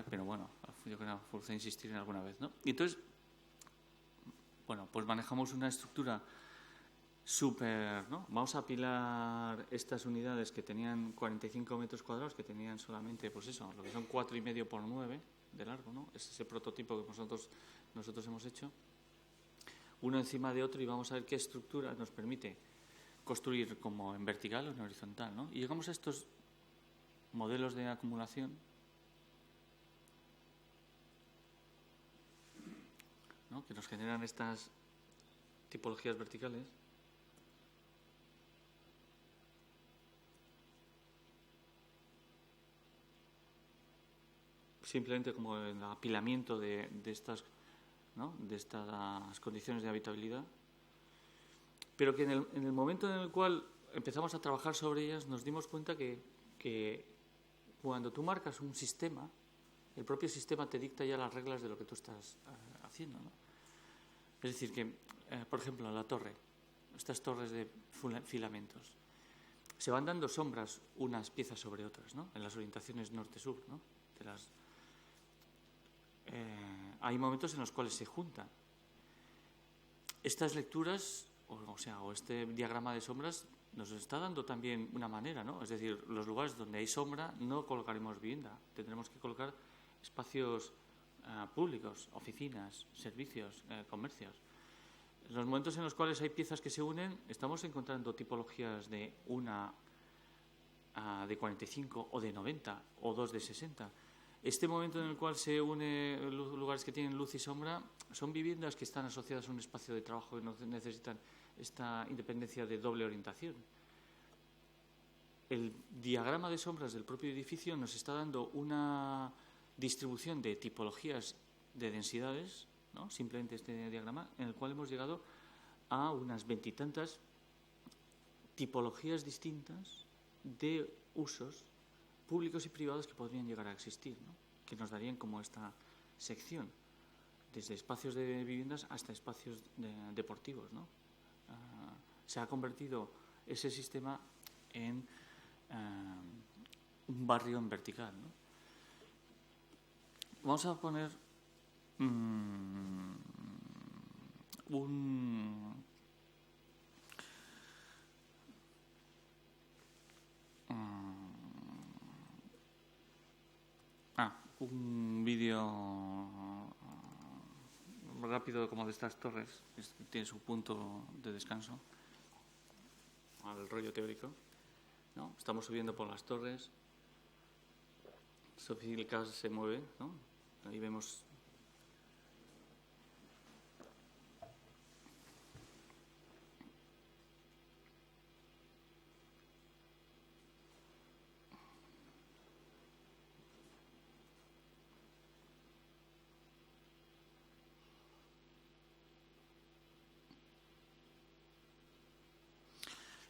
pero bueno, yo creo que fuerza a insistir en alguna vez, ¿no? Y entonces, bueno, pues manejamos una estructura súper, ¿no? Vamos a apilar estas unidades que tenían 45 metros cuadrados, que tenían solamente, pues eso, lo que son 4,5 por 9 de largo, ¿no? Es ese prototipo que nosotros hemos hecho, uno encima de otro, y vamos a ver qué estructura nos permite construir como en vertical o en horizontal, ¿no? Y llegamos a estos modelos de acumulación, ¿no? Que nos generan estas tipologías verticales. Simplemente como el apilamiento de estas, ¿no? De estas condiciones de habitabilidad, pero que en el momento en el cual empezamos a trabajar sobre ellas nos dimos cuenta que cuando tú marcas un sistema, el propio sistema te dicta ya las reglas de lo que tú estás haciendo, ¿no? Es decir, que, por ejemplo, en la torre, estas torres de filamentos, se van dando sombras unas piezas sobre otras, ¿no? En las orientaciones norte-sur, ¿no? Hay momentos en los cuales se juntan. Estas lecturas, o este diagrama de sombras, nos está dando también una manera, ¿no? Es decir, los lugares donde hay sombra no colocaremos vivienda, tendremos que colocar espacios públicos, oficinas, servicios, comercios. En los momentos en los cuales hay piezas que se unen, estamos encontrando tipologías de una de 45 o de 90 o dos de 60. Este momento en el cual se unen lugares que tienen luz y sombra son viviendas que están asociadas a un espacio de trabajo que no necesitan esta independencia de doble orientación. El diagrama de sombras del propio edificio nos está dando una distribución de tipologías de densidades, ¿no? Simplemente este diagrama, en el cual hemos llegado a unas 20 y tantas tipologías distintas de usos públicos y privados que podrían llegar a existir, ¿no? Que nos darían como esta sección, desde espacios de viviendas hasta espacios deportivos, ¿no? Se ha convertido ese sistema en un barrio en vertical, ¿no? Vamos a poner un vídeo rápido como de estas torres. Tiene su punto de descanso al rollo teórico, ¿no? Estamos subiendo por las torres. El gas se mueve, ¿no? Ahí vemos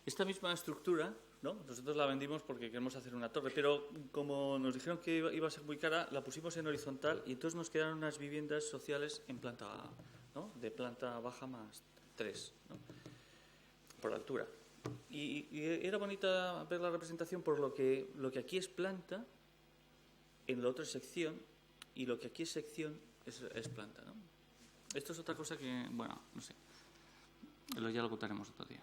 esta misma estructura, ¿no? Nosotros la vendimos porque queremos hacer una torre, pero como nos dijeron que iba a ser muy cara, la pusimos en horizontal y entonces nos quedaron unas viviendas sociales en planta, ¿no? De planta baja más 3, ¿no? Por altura. Y era bonita ver la representación por lo que aquí es planta, en la otra es sección, y lo que aquí es sección es planta, ¿no? Esto es otra cosa que, bueno, no sé, ya lo contaremos otro día.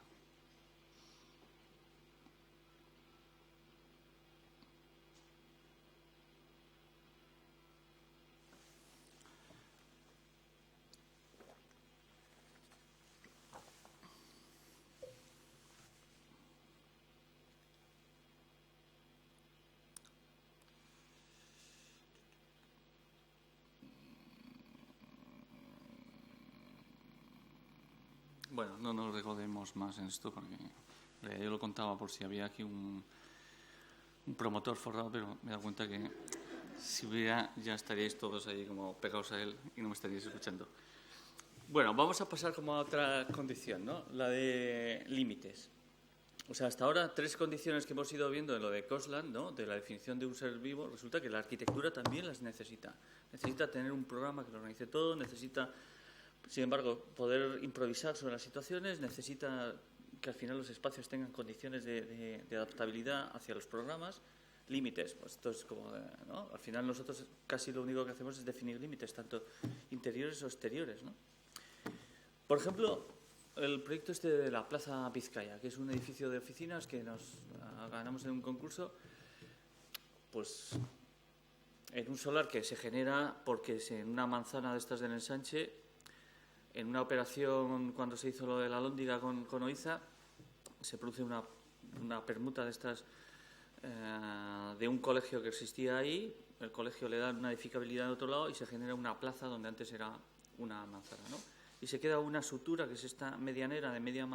Bueno, no nos regodemos más en esto porque yo lo contaba por si había aquí un promotor forrado, pero me he dado cuenta que si hubiera ya estaríais todos ahí como pegados a él y no me estaríais escuchando. Bueno, vamos a pasar como a otra condición, ¿no? La de límites. O sea, hasta ahora 3 condiciones que hemos ido viendo en lo de Kostland, ¿no? De la definición de un ser vivo, resulta que la arquitectura también las necesita. Necesita tener un programa que lo organice todo, necesita, sin embargo, poder improvisar sobre las situaciones, necesita que al final los espacios tengan condiciones de adaptabilidad hacia los programas, límites. Pues esto es como, ¿no? Al final nosotros casi lo único que hacemos es definir límites, tanto interiores o exteriores, ¿no? Por ejemplo, el proyecto este de la Plaza Vizcaya, que es un edificio de oficinas que nos ganamos en un concurso, pues en un solar que se genera porque en una manzana de estas del ensanche, en una operación cuando se hizo lo de la Lóndiga con Oiza, se produce una permuta de estas de un colegio que existía ahí. El colegio le da una edificabilidad en otro lado y se genera una plaza donde antes era una manzana, ¿no? Y se queda una sutura, que es esta medianera de media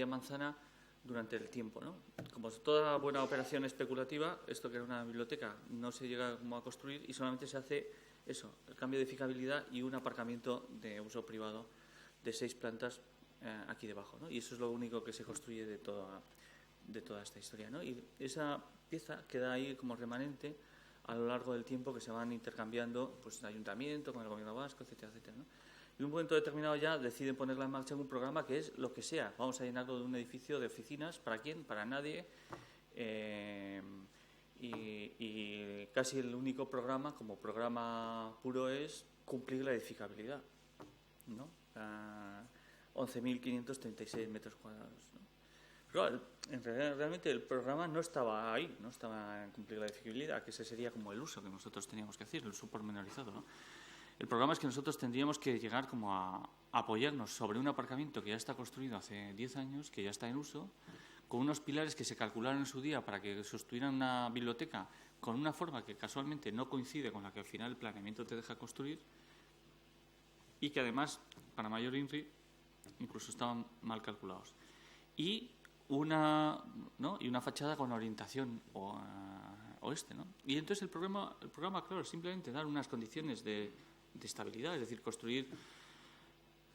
manzana, durante el tiempo, ¿no? Como toda buena operación especulativa, esto que era una biblioteca no se llega como a construir y solamente se hace eso, el cambio de edificabilidad y un aparcamiento de uso privado de 6 plantas aquí debajo, ¿no? Y eso es lo único que se construye de toda esta historia, ¿no? Y esa pieza queda ahí como remanente a lo largo del tiempo, que se van intercambiando pues el ayuntamiento con el gobierno vasco, etcétera, etcétera, ¿no? Y en un momento determinado ya deciden ponerla en marcha en un programa que es lo que sea. Vamos a llenarlo de un edificio de oficinas. ¿Para quién? Para nadie. Y casi el único programa, como programa puro, es cumplir la edificabilidad, ¿no? 11.536 metros cuadrados, ¿no? Pero en realidad, realmente el programa no estaba ahí, no estaba en cumplir la edificabilidad, que ese sería como el uso que nosotros teníamos que hacer, el uso pormenorizado, ¿no? El programa es que nosotros tendríamos que llegar como a apoyarnos sobre un aparcamiento que ya está construido hace 10 años, que ya está en uso, con unos pilares que se calcularon en su día para que sostuvieran una biblioteca con una forma que casualmente no coincide con la que al final el planeamiento te deja construir, y que además, para mayor INRI, incluso estaban mal calculados. Y una fachada con orientación oeste, ¿no? Y entonces el programa, claro, es simplemente dar unas condiciones de estabilidad, es decir, construir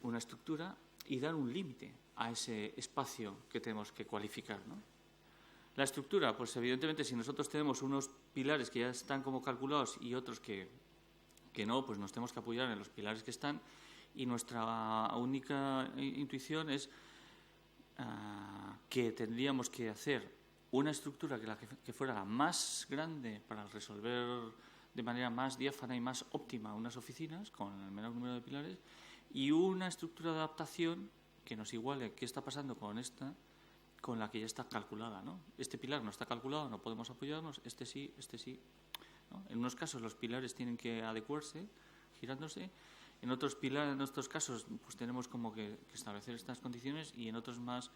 una estructura y dar un límite a ese espacio que tenemos que cualificar, ¿no? La estructura, pues evidentemente si nosotros tenemos unos pilares que ya están como calculados y otros que no, pues nos tenemos que apoyar en los pilares que están, y nuestra única intuición es que tendríamos que hacer una estructura que fuera la más grande para resolver de manera más diáfana y más óptima unas oficinas con el menor número de pilares, y una estructura de adaptación que nos iguale qué está pasando con esta, con la que ya está calculada, ¿no? Este pilar no está calculado, no podemos apoyarnos, este sí, ¿no? En unos casos los pilares tienen que adecuarse, girándose. En otros casos pues tenemos como que establecer estas condiciones, y en otros más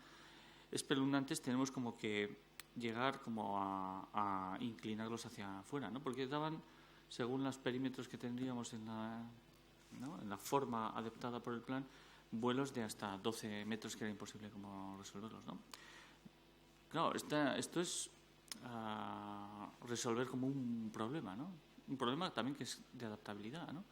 espeluznantes tenemos como que llegar como a inclinarlos hacia afuera, ¿no? Porque daban, según los perímetros que tendríamos en la forma adaptada por el plan, vuelos de hasta 12 metros que era imposible como resolverlos, ¿no? Claro, esto es resolver como un problema, ¿no? Un problema también que es de adaptabilidad, ¿no?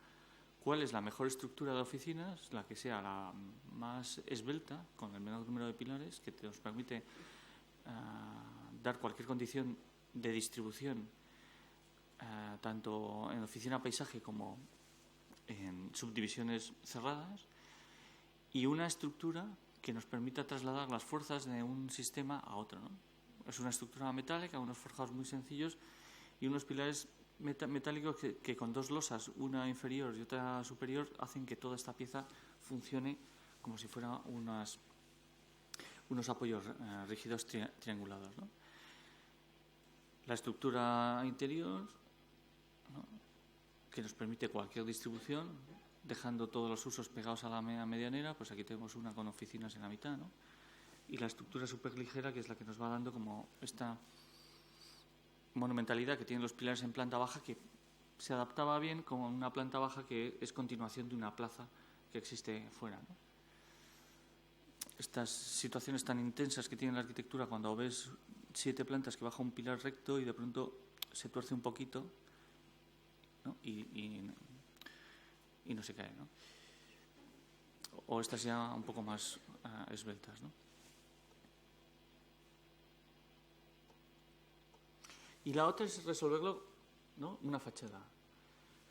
¿Cuál es la mejor estructura de oficinas? La que sea la más esbelta, con el menor número de pilares, que nos permite dar cualquier condición de distribución, tanto en oficina paisaje como en subdivisiones cerradas, y una estructura que nos permita trasladar las fuerzas de un sistema a otro, ¿no? Es una estructura metálica, unos forjados muy sencillos y unos pilares metálicos que con 2 losas, una inferior y otra superior, hacen que toda esta pieza funcione como si fueran unos apoyos rígidos triangulados, ¿no? La estructura interior, ¿no?, que nos permite cualquier distribución, dejando todos los usos pegados a la medianera. Pues aquí tenemos una con oficinas en la mitad, ¿no? Y la estructura superligera, que es la que nos va dando como esta monumentalidad que tienen los pilares en planta baja, que se adaptaba bien como una planta baja que es continuación de una plaza que existe fuera, ¿no? Estas situaciones tan intensas que tiene la arquitectura, cuando ves 7 plantas que baja un pilar recto y de pronto se tuerce un poquito, ¿no? y no se cae, ¿no? O estas ya un poco más esbeltas, ¿no? Y la otra es resolverlo, ¿no?, una fachada.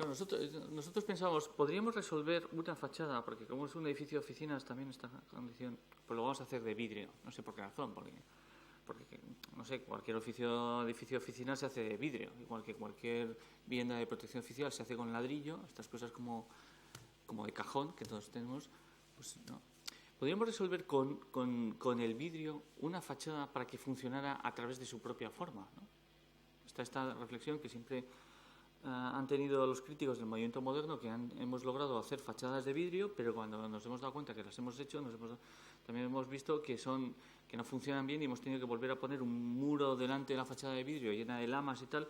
Claro, nosotros pensamos, podríamos resolver una fachada, porque como es un edificio de oficinas, también esta condición, pues lo vamos a hacer de vidrio. No sé por qué razón, porque no sé, cualquier edificio de oficinas se hace de vidrio, igual que cualquier vivienda de protección oficial se hace con ladrillo, estas cosas como de cajón que todos tenemos, pues no. Podríamos resolver con el vidrio una fachada para que funcionara a través de su propia forma, ¿no? Está esta reflexión que siempre han tenido los críticos del movimiento moderno, que hemos logrado hacer fachadas de vidrio, pero cuando nos hemos dado cuenta que las hemos hecho, también hemos visto que no funcionan bien y hemos tenido que volver a poner un muro delante de la fachada de vidrio llena de lamas y tal,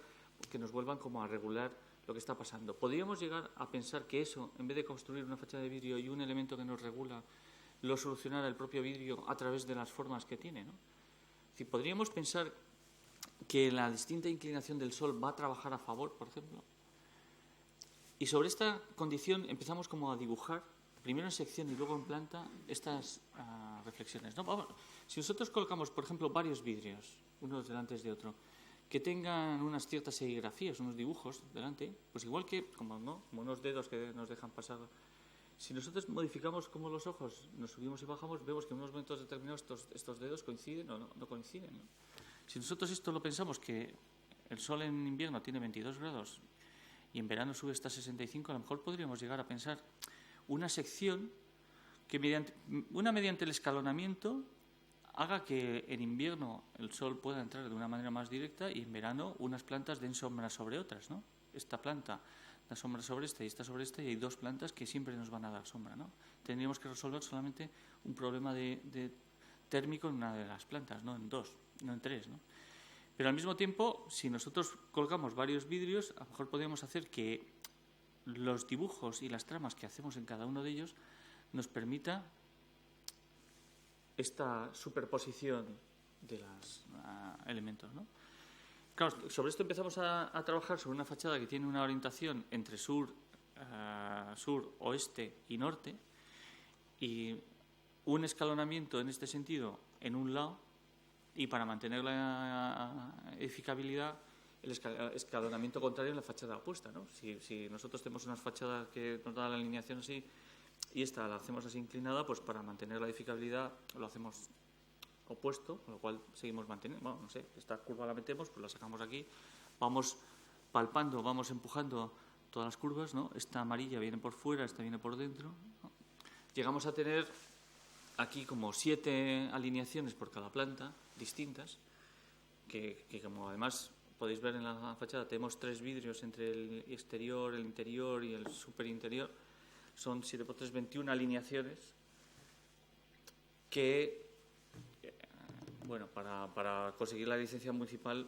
que nos vuelvan como a regular lo que está pasando. ¿Podríamos llegar a pensar que eso, en vez de construir una fachada de vidrio y un elemento que nos regula, lo solucionara el propio vidrio a través de las formas que tiene, ¿no? Es decir, podríamos pensar que la distinta inclinación del Sol va a trabajar a favor, por ejemplo. Y sobre esta condición empezamos como a dibujar, primero en sección y luego en planta, estas reflexiones, ¿no? Vamos, si nosotros colocamos, por ejemplo, varios vidrios, unos delante de otro, que tengan unas ciertas serigrafías, unos dibujos delante, pues igual que, como unos dedos que nos dejan pasar. Si nosotros modificamos como los ojos, nos subimos y bajamos, vemos que en unos momentos determinados estos dedos coinciden o no coinciden, ¿no? Si nosotros esto lo pensamos, que el Sol en invierno tiene 22 grados y en verano sube hasta 65, a lo mejor podríamos llegar a pensar una sección que mediante el escalonamiento haga que en invierno el Sol pueda entrar de una manera más directa y en verano unas plantas den sombra sobre otras, ¿no? Esta planta da sombra sobre esta y esta sobre esta y hay dos plantas que siempre nos van a dar sombra, ¿no? Tendríamos que resolver solamente un problema de térmico en una de las plantas, no en dos, no en tres, ¿no? Pero al mismo tiempo, si nosotros colgamos varios vidrios, a lo mejor podríamos hacer que los dibujos y las tramas que hacemos en cada uno de ellos nos permita esta superposición de los elementos, ¿no? Claro, sobre esto empezamos a trabajar sobre una fachada que tiene una orientación entre sur, oeste y norte, y un escalonamiento en este sentido en un lado, y para mantener la edificabilidad el escalonamiento contrario en la fachada opuesta, ¿no? Si nosotros tenemos una fachada que nos da la alineación así y esta la hacemos así inclinada, pues para mantener la edificabilidad lo hacemos opuesto, con lo cual seguimos manteniendo, bueno, no sé, esta curva la metemos, pues la sacamos aquí, vamos palpando, vamos empujando todas las curvas, ¿no? Esta amarilla viene por fuera, esta viene por dentro, ¿no? Llegamos a tener aquí como 7 alineaciones por cada planta distintas, que como además podéis ver en la fachada tenemos 3 vidrios entre el exterior, el interior y el superinterior, son 7 por 3, 21 alineaciones que, bueno, para conseguir la licencia municipal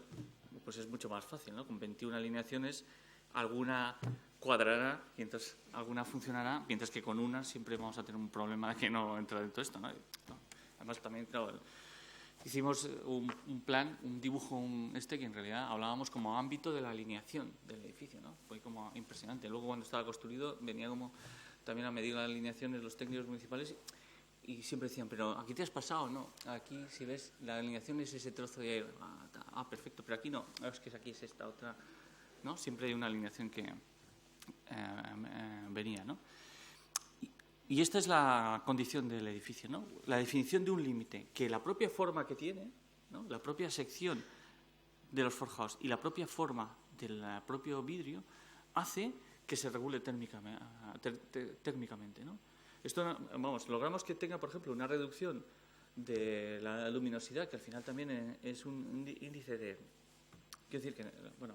pues es mucho más fácil, ¿no? Con 21 alineaciones alguna cuadrará y entonces alguna funcionará, mientras que con una siempre vamos a tener un problema de que no entra dentro de esto, ¿no? Además también, claro, hicimos un plan, un dibujo, que en realidad hablábamos como ámbito de la alineación del edificio, ¿no? Fue como impresionante. Luego cuando estaba construido venía como también a medir las alineaciones los técnicos municipales y siempre decían, pero aquí te has pasado, ¿no? Aquí si ves la alineación es ese trozo de ahí, perfecto, pero aquí no, es que aquí es esta otra, ¿no? Siempre hay una alineación que venía, ¿no? Y esta es la condición del edificio, ¿no? La definición de un límite, que la propia forma que tiene, ¿no? La propia sección de los forjados y la propia forma del propio vidrio hace que se regule térmicamente, ¿no? Esto, vamos, logramos que tenga, por ejemplo, una reducción de la luminosidad, que al final también es un índice de... Quiero decir que, bueno,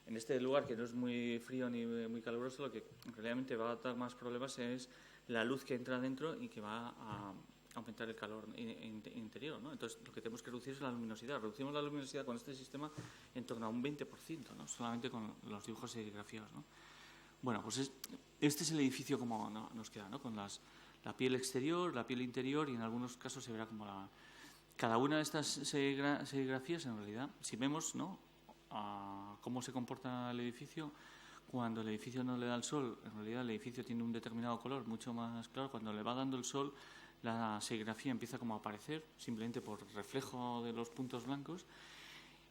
en este lugar que no es muy frío ni muy caluroso, lo que realmente va a dar más problemas es la luz que entra dentro y que va a aumentar el calor interior, ¿no? Entonces, lo que tenemos que reducir es la luminosidad. Reducimos la luminosidad con este sistema en torno a un 20%, ¿no? Solamente con los dibujos serigrafiados, ¿no? Bueno, pues este es el edificio como nos queda, ¿no? Con la piel exterior, la piel interior y en algunos casos se verá como cada una de estas serigrafías, en realidad, si vemos, ¿no? Cómo se comporta el edificio cuando el edificio no le da el sol, en realidad el edificio tiene un determinado color mucho más claro. Cuando le va dando el sol, la serigrafía empieza como a aparecer simplemente por reflejo de los puntos blancos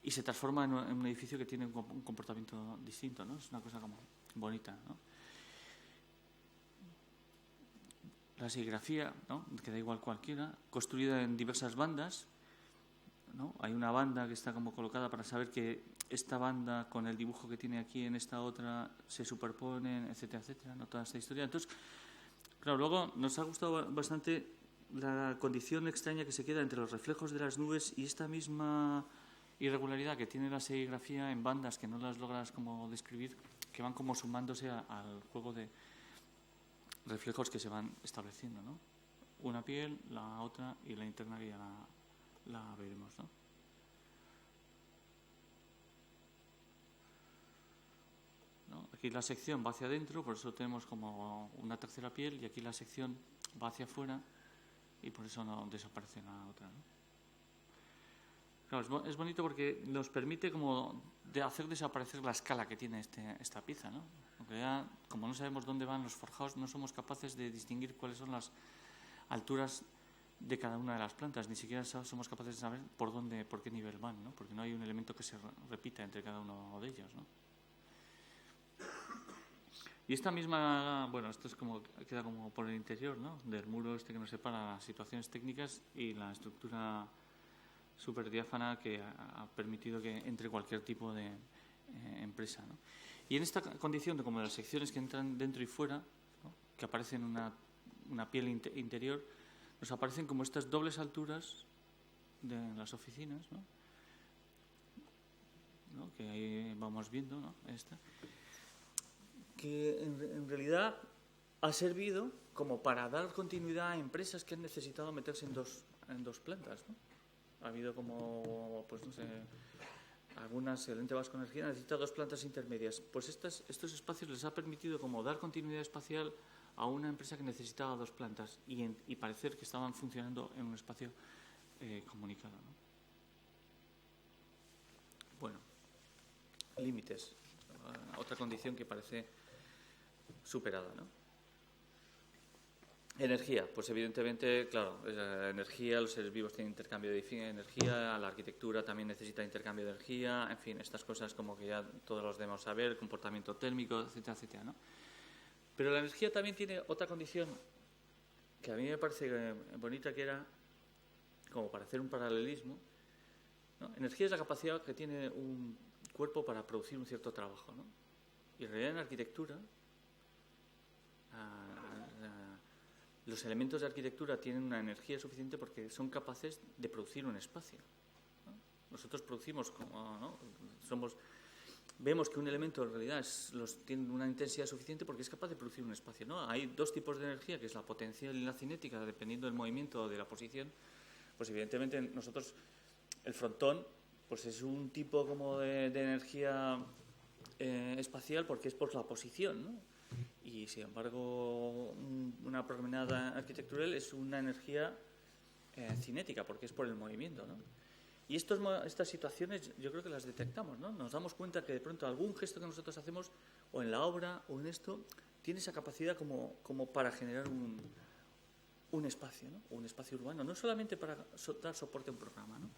y se transforma en un edificio que tiene un comportamiento distinto, ¿no? Es una cosa como bonita, ¿no? La serigrafía, ¿no? Que da igual cualquiera, construida en diversas bandas, ¿no? Hay una banda que está como colocada para saber que esta banda con el dibujo que tiene aquí en esta otra se superponen, etcétera, etcétera, ¿no? Toda esta historia. Entonces, claro, luego nos ha gustado bastante la condición extraña que se queda entre los reflejos de las nubes y esta misma irregularidad que tiene la serigrafía en bandas que no las logras como describir, que van como sumándose al juego de reflejos que se van estableciendo, ¿no? Una piel, la otra y la interna que ya la veremos, ¿no? Aquí la sección va hacia adentro, por eso tenemos como una tercera piel, y aquí la sección va hacia afuera y por eso no desaparece la otra, ¿no? Claro, es bonito porque nos permite como de hacer desaparecer la escala que tiene esta pieza, ¿no? Aunque ya, como no sabemos dónde van los forjados, no somos capaces de distinguir cuáles son las alturas de cada una de las plantas, ni siquiera somos capaces de saber por qué nivel van, ¿no? Porque no hay un elemento que se repita entre cada uno de ellos, ¿no? Y esta misma, bueno, esto es como queda como por el interior, ¿no? Del muro este que nos separa las situaciones técnicas y la estructura súper diáfana que ha permitido que entre cualquier tipo de empresa, ¿no? Y en esta condición de como las secciones que entran dentro y fuera, ¿no? Que aparecen una piel interior, nos aparecen como estas dobles alturas de las oficinas, ¿no? Que ahí vamos viendo, ¿no? Que en realidad ha servido como para dar continuidad a empresas que han necesitado meterse en dos plantas, ¿no? Ha habido como, pues no sé, algunas, el ente vasco de energía necesita 2 plantas intermedias. Pues estos espacios les ha permitido como dar continuidad espacial a una empresa que necesitaba 2 plantas y parecer que estaban funcionando en un espacio comunicado, ¿no? Bueno, límites. Otra condición que parece superada, ¿no? Energía, pues evidentemente, claro, energía, los seres vivos tienen intercambio de energía, la arquitectura también necesita intercambio de energía, en fin, estas cosas como que ya todos los debemos saber, comportamiento térmico, etcétera, etcétera, ¿no? Pero la energía también tiene otra condición que a mí me parece bonita, que era como para hacer un paralelismo, ¿no? Energía es la capacidad que tiene un cuerpo para producir un cierto trabajo, ¿no? Y en realidad en arquitectura los elementos de arquitectura tienen una energía suficiente porque son capaces de producir un espacio, ¿no? Nosotros producimos, ¿no? Vemos que un elemento en realidad tiene una intensidad suficiente porque es capaz de producir un espacio, ¿no? Hay 2 tipos de energía, que es la potencial y la cinética, dependiendo del movimiento o de la posición. Pues evidentemente nosotros, el frontón, pues es un tipo como de energía espacial porque es por la posición, ¿no? Y sin embargo una promenada arquitectural es una energía cinética porque es por el movimiento, ¿no? Y estas situaciones yo creo que las detectamos, ¿no? Nos damos cuenta que de pronto algún gesto que nosotros hacemos o en la obra o en esto tiene esa capacidad como para generar un espacio, ¿no? Un espacio urbano, no solamente para dar soporte a un programa, ¿no?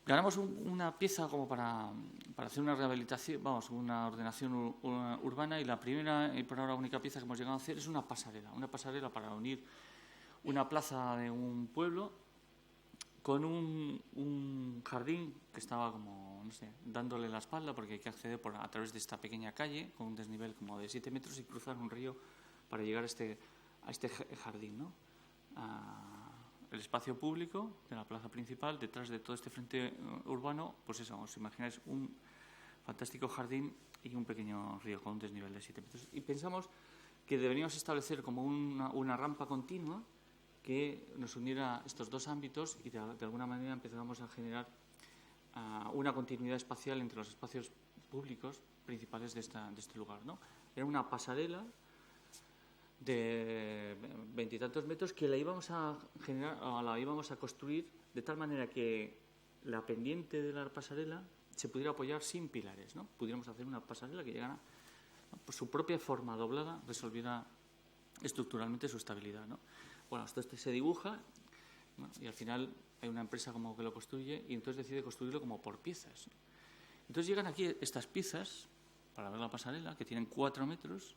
Ganamos una pieza como para hacer una rehabilitación, una ordenación urbana, y la primera y por ahora única pieza que hemos llegado a hacer es una pasarela para unir una plaza de un pueblo con un jardín que estaba como, no sé, dándole la espalda porque hay que acceder a través de esta pequeña calle con un desnivel como de 7 metros y cruzar un río para llegar a este jardín, ¿no? El espacio público de la plaza principal, detrás de todo este frente urbano, pues eso, os imagináis un fantástico jardín y un pequeño río con un desnivel de 7 metros. Y pensamos que deberíamos establecer como una rampa continua que nos uniera estos 2 ámbitos y de alguna manera empezamos a generar una continuidad espacial entre los espacios públicos principales de este lugar, ¿no? Era una pasarela de 20 y tantos metros que la íbamos a generar, o la íbamos a construir de tal manera que la pendiente de la pasarela se pudiera apoyar sin pilares, ¿no? Pudiéramos hacer una pasarela que llegara, ¿no? Por su propia forma doblada resolviera estructuralmente su estabilidad, ¿no? Bueno, esto se dibuja, ¿no? Y al final hay una empresa como que lo construye y entonces decide construirlo como por piezas, ¿no? Entonces llegan aquí estas piezas para ver la pasarela, que tienen 4 metros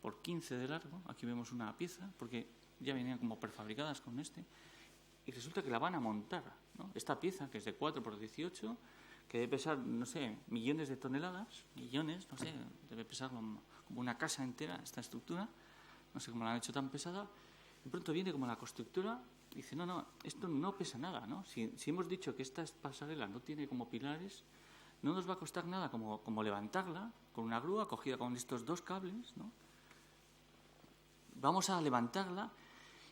por 15 de largo. Aquí vemos una pieza, porque ya venían como prefabricadas con este. Y resulta que la van a montar, ¿no? Esta pieza, que es de 4 por 18, que debe pesar, no sé, millones de toneladas, millones, no sé, debe pesar como una casa entera, esta estructura. No sé cómo la han hecho tan pesada. De pronto viene como la constructora y dice, no, esto no pesa nada, ¿no? Si hemos dicho que esta pasarela no tiene como pilares, no nos va a costar nada como levantarla con una grúa cogida con estos 2 cables, ¿no? Vamos a levantarla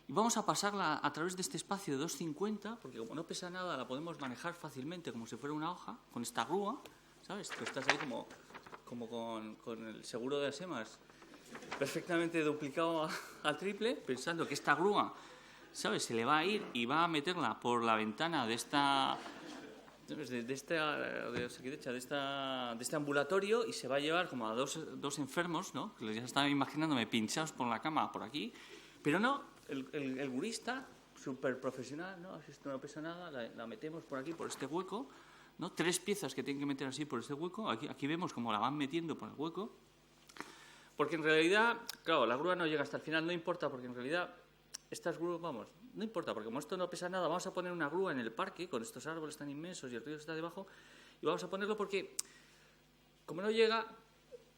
y vamos a pasarla a través de este espacio de 2,50, porque como no pesa nada la podemos manejar fácilmente como si fuera una hoja, con esta grúa, ¿sabes? Tú estás ahí como con el seguro de Asemas, perfectamente duplicado al triple, pensando que esta grúa, ¿sabes?, se le va a ir y va a meterla por la ventana de este ambulatorio y se va a llevar como a dos enfermos, ¿no? Que ya estaba imaginándome pinchados por la cama por aquí, pero no, el gurista, súper profesional, ¿no? Esto no pesa nada, la metemos por aquí, por este hueco, ¿no? 3 piezas que tienen que meter así por este hueco, aquí vemos cómo la van metiendo por el hueco, porque en realidad, claro, la grúa no llega hasta el final, no importa, porque en realidad estas grúas, vamos, no importa, porque como esto no pesa nada, vamos a poner una grúa en el parque con estos árboles tan inmensos y el río está debajo, y vamos a ponerlo porque, como no llega,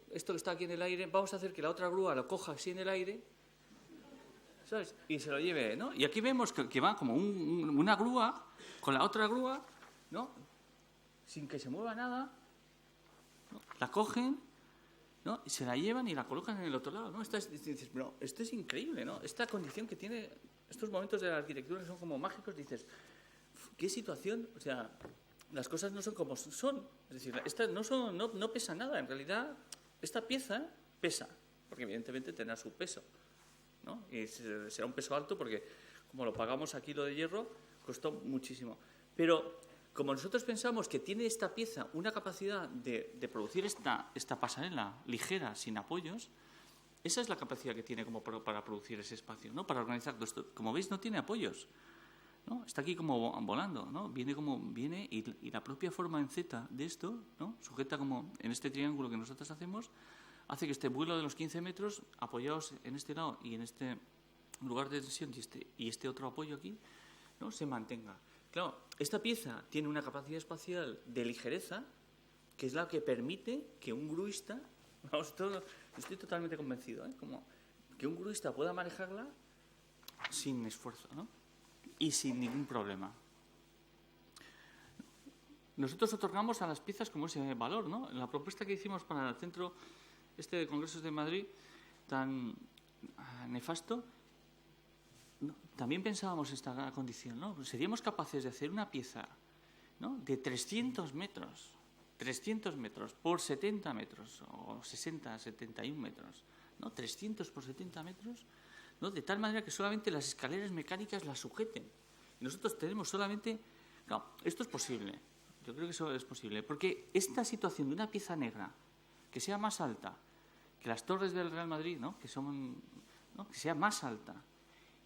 esto que está aquí en el aire, vamos a hacer que la otra grúa lo coja así en el aire, ¿sabes?, y se lo lleve, ¿no? Y aquí vemos que va como una grúa con la otra grúa, ¿no?, sin que se mueva nada, ¿no? La cogen, ¿no?, y se la llevan y la colocan en el otro lado, ¿no? Dices, pero esto es increíble, ¿no? Esta condición que tiene, estos momentos de la arquitectura son como mágicos, dices, ¿qué situación? O sea, las cosas no son como son, es decir, estas no pesa nada, en realidad esta pieza pesa, porque evidentemente tendrá su peso, ¿no? Y será un peso alto porque como lo pagamos a kilo de hierro, costó muchísimo. Pero como nosotros pensamos que tiene esta pieza una capacidad de producir esta pasarela ligera, sin apoyos, esa es la capacidad que tiene como para producir ese espacio, ¿no? Para organizar todo esto. Como veis, no tiene apoyos, ¿no? Está aquí como volando, ¿no? Viene y la propia forma en Z de esto, ¿no?, sujeta como en este triángulo que nosotros hacemos, hace que este vuelo de los 15 metros, apoyados en este lado y en este lugar de tensión y este otro apoyo aquí, ¿no?, se mantenga. Claro, esta pieza tiene una capacidad espacial de ligereza que es la que permite que un gruista, vamos, estoy totalmente convencido, como que un gruista pueda manejarla sin esfuerzo, ¿no?, y sin ningún problema. Nosotros otorgamos a las piezas como ese valor, ¿no? En la propuesta que hicimos para el centro de Congresos de Madrid, tan nefasto, ¿no?, también pensábamos esta condición, ¿no? Seríamos capaces de hacer una pieza, ¿no?, de 300 metros por 70 metros, o 60, 71 metros, ¿no? 300 por 70 metros, ¿no?, de tal manera que solamente las escaleras mecánicas las sujeten. Y nosotros tenemos solamente... No, esto es posible, yo creo que eso es posible, porque esta situación de una pieza negra que sea más alta que las torres del Real Madrid, ¿no?, que sea más alta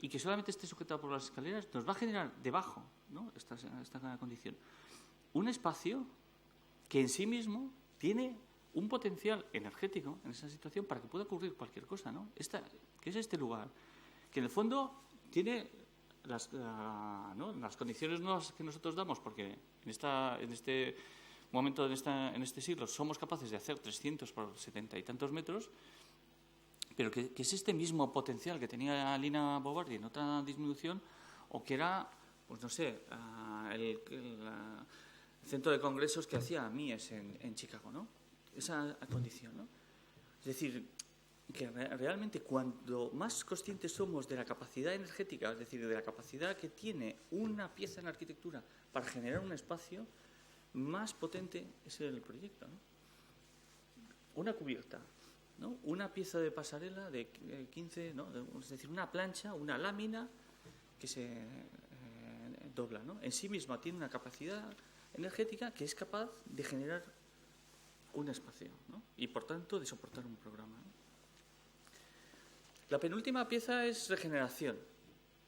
y que solamente esté sujetada por las escaleras, nos va a generar debajo, ¿no?, esta condición, un espacio que en sí mismo tiene un potencial energético en esa situación para que pueda ocurrir cualquier cosa, ¿no? Que es este lugar, que en el fondo tiene las condiciones nuevas que nosotros damos, porque en este momento, en este siglo, somos capaces de hacer 300 por 70 y tantos metros, pero que es este mismo potencial que tenía Lina Bobardi en otra disminución, o que era, pues no sé, el centro de congresos que hacía Mies en Chicago, ¿no? Esa condición, ¿no? Es decir, que realmente cuanto más conscientes somos de la capacidad energética, es decir, de la capacidad que tiene una pieza en la arquitectura para generar un espacio, más potente es el proyecto, ¿no? Una cubierta, ¿no?, una pieza de pasarela de 15, ¿no?, es decir, una plancha, una lámina que se dobla, ¿no? En sí misma tiene una capacidad energética que es capaz de generar un espacio, ¿no?, y por tanto de soportar un programa, ¿no? La penúltima pieza es regeneración.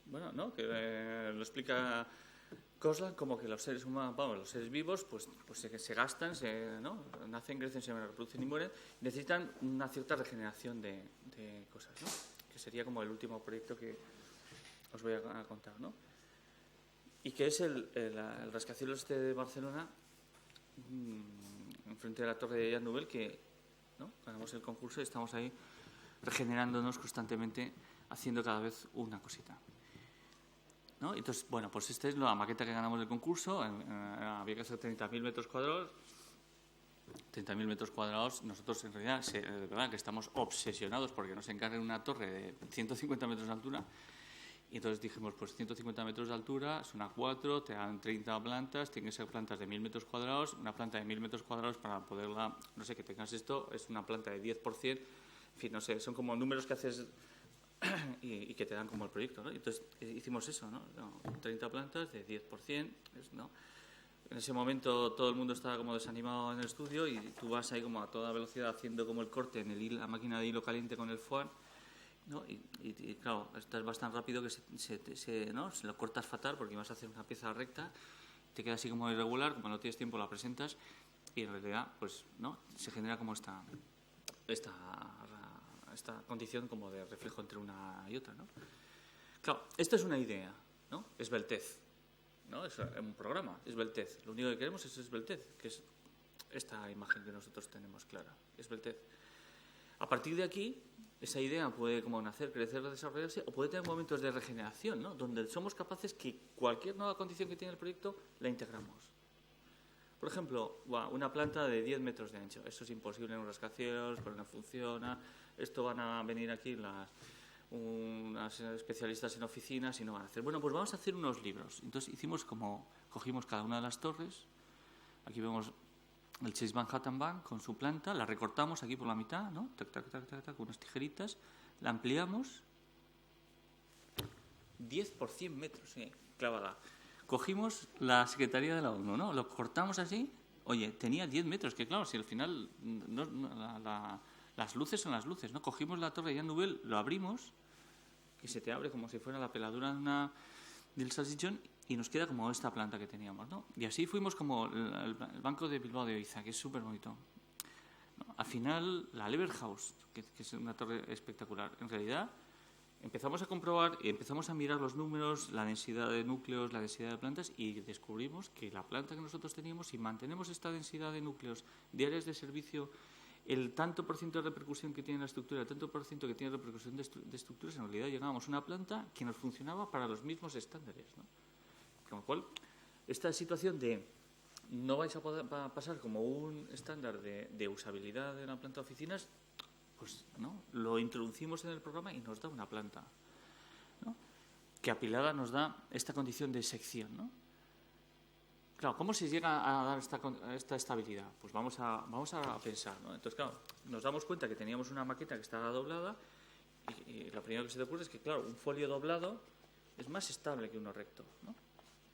Bueno, ¿no?, que lo explica cosas como que los seres humanos, vamos, los seres vivos, pues se gastan, ¿no? Nacen, crecen, se reproducen y mueren, necesitan una cierta regeneración de cosas, ¿no? Que sería como el último proyecto que os voy a contar, ¿no? Y que es el rascacielos de Barcelona, enfrente de la Torre de Jan Nouvel, que, ¿no? Ganamos el concurso y estamos ahí regenerándonos constantemente, haciendo cada vez una cosita, ¿no? Entonces, bueno, pues esta es la maqueta que ganamos del concurso. Había que hacer 30.000 metros cuadrados. 30.000 metros cuadrados. Nosotros, en realidad, de verdad que estamos obsesionados porque nos encarguen una torre de 150 metros de altura. Y entonces dijimos, pues 150 metros de altura, son a 4, te dan 30 plantas, tienen que ser plantas de 1.000 metros cuadrados. Una planta de 1.000 metros cuadrados, para poderla, no sé, que tengas esto, es una planta de 10%. En fin, no sé, son como números que haces y que te dan como el proyecto, ¿no? Entonces hicimos eso, ¿no? 30 plantas de 10%, ¿no? En ese momento todo el mundo estaba como desanimado en el estudio y tú vas ahí como a toda velocidad haciendo como el corte en la máquina de hilo caliente con el FOAN, ¿no? Y claro, estás bastante rápido que ¿no? Se lo cortas fatal porque vas a hacer una pieza recta, te queda así como irregular, como no tienes tiempo la presentas y en realidad pues no, se genera como esta condición como de reflejo entre una y otra, ¿no? Claro, esta es una idea, ¿no? Esbeltez, ¿no? Es un programa, esbeltez. Lo único que queremos es esbeltez, que es esta imagen que nosotros tenemos clara, esbeltez. A partir de aquí, esa idea puede como nacer, crecer, desarrollarse, o puede tener momentos de regeneración, ¿no? Donde somos capaces que cualquier nueva condición que tiene el proyecto la integramos. Por ejemplo, una planta de 10 metros de ancho. Eso es imposible en un rascacielos, pero no funciona. Esto van a venir aquí unas especialistas en oficinas y no van a hacer. Bueno, pues vamos a hacer unos libros. Entonces cogimos cada una de las torres. Aquí vemos el Chase Manhattan Bank con su planta. La recortamos aquí por la mitad, ¿no? Tac, tac, tac, tac, tac, con unas tijeritas. La ampliamos 10 por 100 metros, clavada. Cogimos la Secretaría de la ONU, ¿no? Lo cortamos así. Oye, tenía 10 metros, que claro, si al final las luces son las luces, ¿no? Cogimos la Torre de Jan Nouvel, lo abrimos, que se te abre como si fuera la peladura del salchichón, y nos queda como esta planta que teníamos, ¿no? Y así fuimos como el Banco de Bilbao de Oiza, que es súper bonito. ¿No? Al final, la Lever House, que es una torre espectacular, en realidad empezamos a comprobar y empezamos a mirar los números, la densidad de núcleos, la densidad de plantas, y descubrimos que la planta que nosotros teníamos, si mantenemos esta densidad de núcleos, de áreas de servicio, el tanto por ciento de repercusión que tiene la estructura, el tanto por ciento que tiene repercusión de estructuras, en realidad llegábamos a una planta que nos funcionaba para los mismos estándares, ¿no? Con lo cual, esta situación de no vais a poder pasar como un estándar de usabilidad de una planta de oficinas, pues no, lo introducimos en el programa y nos da una planta, ¿no? Que apilada nos da esta condición de sección, ¿no? Claro, ¿cómo se llega a dar esta estabilidad? Pues vamos a pensar, ¿no? Entonces, claro, nos damos cuenta que teníamos una maqueta que estaba doblada y lo primero que se te ocurre es que, claro, un folio doblado es más estable que uno recto, ¿no?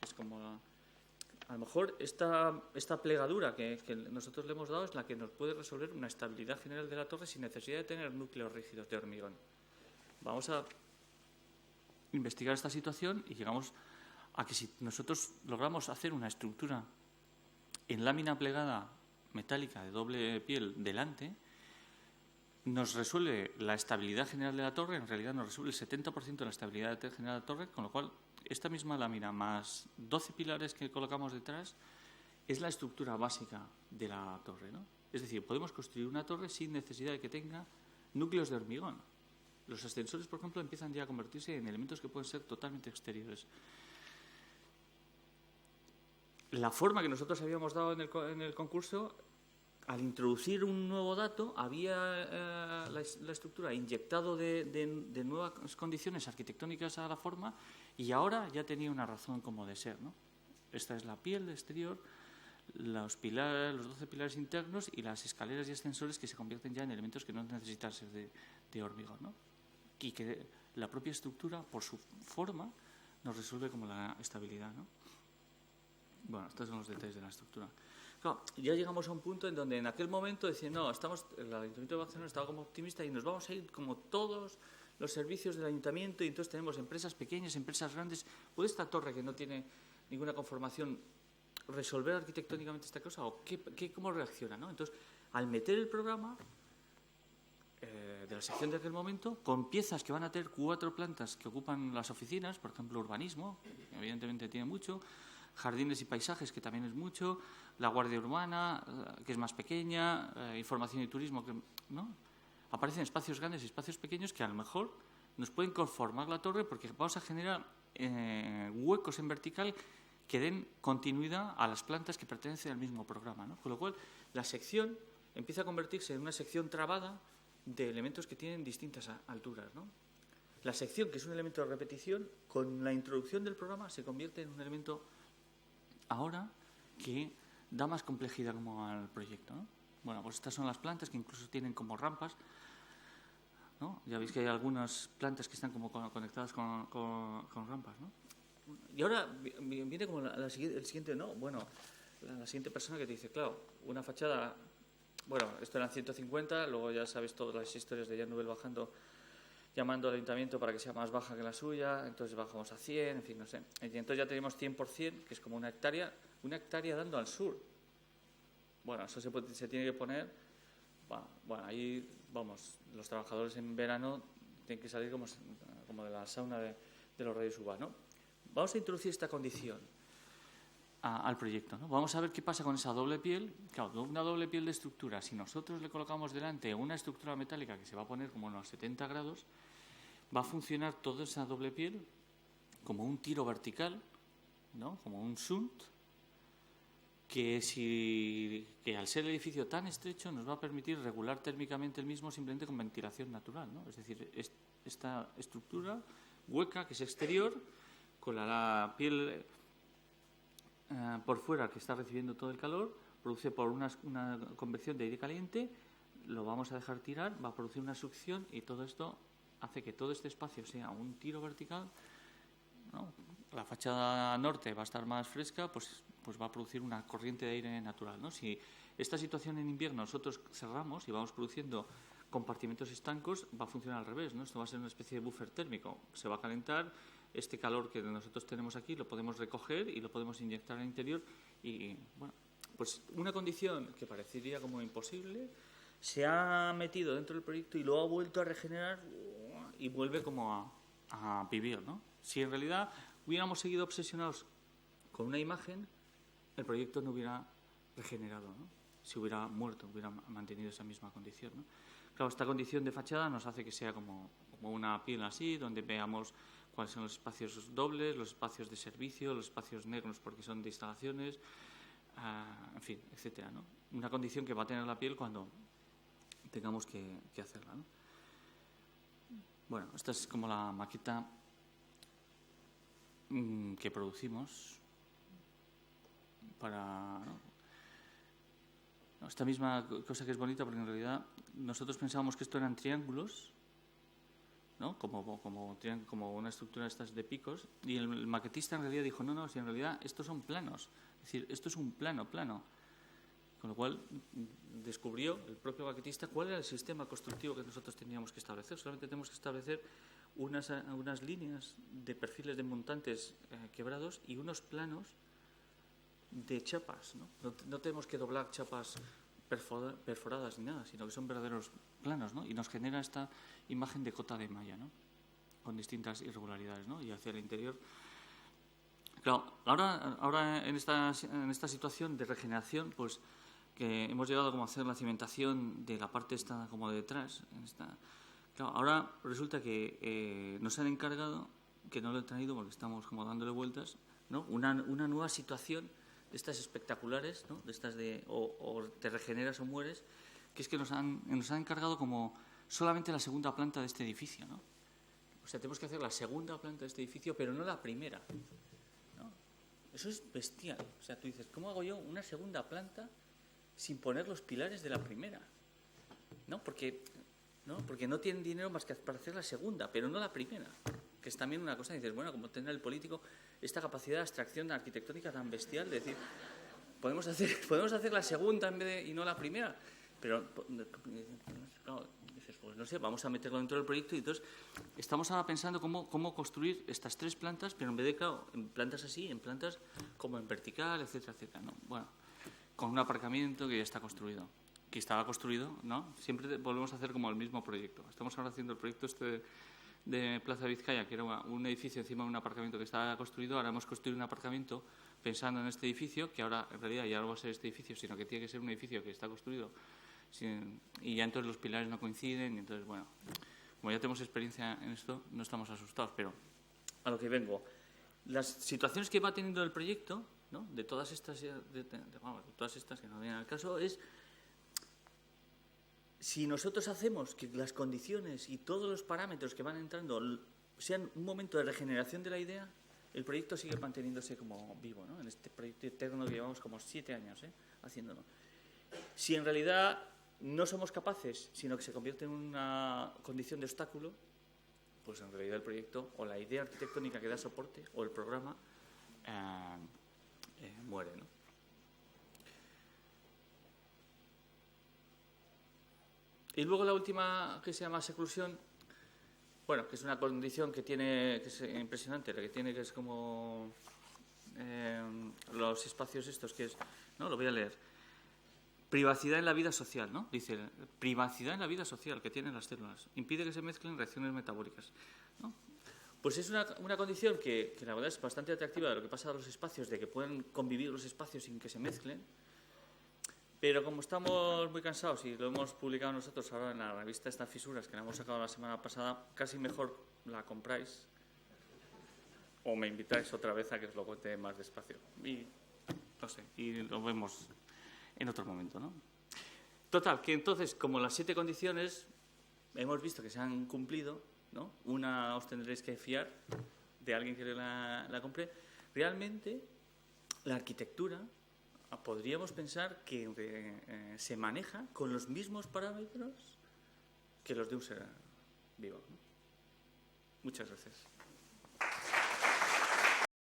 Es como a lo mejor esta plegadura que nosotros le hemos dado es la que nos puede resolver una estabilidad general de la torre sin necesidad de tener núcleos rígidos de hormigón. Vamos a investigar esta situación y llegamos a que si nosotros logramos hacer una estructura en lámina plegada metálica de doble piel delante, nos resuelve la estabilidad general de la torre, en realidad nos resuelve el 70% de la estabilidad general de la torre, con lo cual esta misma lámina más 12 pilares que colocamos detrás es la estructura básica de la torre, ¿no? Es decir, podemos construir una torre sin necesidad de que tenga núcleos de hormigón. Los ascensores, por ejemplo, empiezan ya a convertirse en elementos que pueden ser totalmente exteriores. La forma que nosotros habíamos dado en el concurso, al introducir un nuevo dato, había la estructura inyectado de nuevas condiciones arquitectónicas a la forma y ahora ya tenía una razón como de ser, ¿no? Esta es la piel exterior, los 12 pilares internos y las escaleras y ascensores que se convierten ya en elementos que no necesitan ser de hormigón, ¿no? Y que la propia estructura, por su forma, nos resuelve como la estabilidad, ¿no? Bueno, estos son los detalles de la estructura. Claro, ya llegamos a un punto en donde en aquel momento decían, no, el Ayuntamiento de Barcelona estaba como optimista y nos vamos a ir como todos los servicios del ayuntamiento y entonces tenemos empresas pequeñas, empresas grandes. ¿Puede esta torre, que no tiene ninguna conformación, resolver arquitectónicamente esta cosa? ¿O cómo reacciona, ¿no? Entonces, al meter el programa de la sección de aquel momento, con piezas que van a tener 4 plantas que ocupan las oficinas, por ejemplo, urbanismo, que evidentemente tiene mucho, jardines y paisajes, que también es mucho, la guardia urbana, que es más pequeña, información y turismo, ¿no? Aparecen espacios grandes y espacios pequeños que a lo mejor nos pueden conformar la torre, porque vamos a generar huecos en vertical que den continuidad a las plantas que pertenecen al mismo programa, ¿no? Con lo cual, la sección empieza a convertirse en una sección trabada de elementos que tienen distintas alturas, ¿no? La sección, que es un elemento de repetición, con la introducción del programa se convierte en un elemento ahora que da más complejidad como al proyecto, ¿no? Bueno, pues estas son las plantas que incluso tienen como rampas, ¿no? Ya veis que hay algunas plantas que están como conectadas con rampas, ¿no? Y ahora viene como el siguiente, ¿no? Bueno, la siguiente persona que te dice, claro, una fachada, bueno, esto eran 150, luego ya sabes todas las historias de Jan Nouvel bajando, llamando al ayuntamiento para que sea más baja que la suya, entonces bajamos a 100, en fin, no sé. Y entonces ya tenemos 100%, que es como una hectárea dando al sur. Bueno, eso se tiene que poner, bueno, ahí, vamos, los trabajadores en verano tienen que salir como de la sauna de los rayos UVA, ¿no? Vamos a introducir esta condición al proyecto, ¿no? Vamos a ver qué pasa con esa doble piel. Claro, una doble piel de estructura, si nosotros le colocamos delante una estructura metálica que se va a poner como a unos 70 grados, va a funcionar toda esa doble piel como un tiro vertical, ¿no? Como un shunt, que al ser el edificio tan estrecho nos va a permitir regular térmicamente el mismo simplemente con ventilación natural, ¿no? Es decir, esta estructura hueca, que es exterior, con la piel por fuera, que está recibiendo todo el calor, produce por una convección de aire caliente, lo vamos a dejar tirar, va a producir una succión y todo esto hace que todo este espacio sea un tiro vertical, ¿no? La fachada norte va a estar más fresca, pues va a producir una corriente de aire natural, ¿no? Si esta situación en invierno nosotros cerramos y vamos produciendo compartimentos estancos, va a funcionar al revés, ¿no? Esto va a ser una especie de buffer térmico. Se va a calentar, este calor que nosotros tenemos aquí lo podemos recoger y lo podemos inyectar al interior y, bueno, pues una condición que parecería como imposible se ha metido dentro del proyecto y lo ha vuelto a regenerar y vuelve como a vivir, ¿no? Si en realidad hubiéramos seguido obsesionados con una imagen, el proyecto no hubiera regenerado, ¿no? Si hubiera muerto, hubiera mantenido esa misma condición, ¿no? Claro, esta condición de fachada nos hace que sea como una piel así, donde veamos cuáles son los espacios dobles, los espacios de servicio, los espacios negros porque son de instalaciones, en fin, etcétera, ¿no? Una condición que va a tener la piel cuando tengamos que hacerla, ¿no? Bueno, esta es como la maqueta que producimos para, ¿no? Esta misma cosa que es bonita, porque en realidad nosotros pensábamos que esto eran triángulos, ¿no? Como una estructura de estas de picos, y el maquetista en realidad dijo, no, si en realidad estos son planos, es decir, esto es un plano, con lo cual descubrió el propio maquetista cuál era el sistema constructivo que nosotros teníamos que establecer. Solamente tenemos que establecer unas líneas de perfiles de montantes quebrados y unos planos de chapas, ¿no? No tenemos que doblar chapas perforadas ni nada, sino que son verdaderos planos, ¿no? Y nos genera esta imagen de cota de malla, ¿no? Con distintas irregularidades, ¿no? Y hacia el interior. Claro, ahora en esta situación de regeneración, pues que hemos llegado como a hacer la cimentación de la parte esta como de detrás. Claro, ahora resulta que nos han encargado, que no lo he traído porque estamos como dándole vueltas, ¿no? Una nueva situación de estas espectaculares, ¿no? De estas o te regeneras o mueres, que es que nos han encargado como solamente la segunda planta de este edificio, ¿no? O sea, tenemos que hacer la segunda planta de este edificio, pero no la primera, ¿no? Eso es bestial. O sea, tú dices, ¿cómo hago yo una segunda planta sin poner los pilares de la primera? ¿No? Porque no tienen dinero más que para hacer la segunda, pero no la primera. Que es también una cosa, dices, bueno, como tendrá el político esta capacidad de abstracción arquitectónica tan bestial, de decir, podemos hacer la segunda y no la primera, pero claro, dices, pues no sé, vamos a meterlo dentro del proyecto y entonces estamos ahora pensando cómo construir estas 3 plantas, pero en vez de, claro, en plantas así, en plantas como en vertical, etcétera, etcétera, ¿no? Bueno, con un aparcamiento que ya está construido, que estaba construido, ¿no? Siempre volvemos a hacer como el mismo proyecto. Estamos ahora haciendo el proyecto de Plaza Vizcaya, que era un edificio encima de un aparcamiento que estaba construido. Ahora hemos construido un aparcamiento pensando en este edificio, que ahora en realidad ya no va a ser este edificio, sino que tiene que ser un edificio que está construido y ya entonces los pilares no coinciden y entonces, bueno, como ya tenemos experiencia en esto, no estamos asustados, pero a lo que vengo. Las situaciones que va teniendo el proyecto, ¿no? de todas estas que no vienen al caso, es si nosotros hacemos que las condiciones y todos los parámetros que van entrando sean un momento de regeneración de la idea, el proyecto sigue manteniéndose como vivo, ¿no? En este proyecto eterno que llevamos como 7 años haciéndolo. Si en realidad no somos capaces, sino que se convierte en una condición de obstáculo, pues en realidad el proyecto o la idea arquitectónica que da soporte o el programa muere, ¿no? Y luego la última, que se llama seclusión, bueno, que es una condición que es impresionante, la que tiene, que es como los espacios estos, que es, ¿no? Lo voy a leer. Privacidad en la vida social, ¿no? Dice, privacidad en la vida social que tienen las células. Impide que se mezclen reacciones metabólicas, ¿no? Pues es una condición que la verdad es bastante atractiva de lo que pasa a los espacios, de que pueden convivir los espacios sin que se mezclen. Pero como estamos muy cansados y lo hemos publicado nosotros ahora en la revista Estas Fisuras, que la hemos sacado la semana pasada, casi mejor la compráis o me invitáis otra vez a que os lo cuente más despacio. Y no sé, y lo vemos en otro momento, ¿no? Total, que entonces, como las 7 condiciones hemos visto que se han cumplido, ¿no? Una os tendréis que fiar de alguien que la compre. Realmente, la arquitectura podríamos pensar que se maneja con los mismos parámetros que los de un ser vivo, ¿no? Muchas gracias.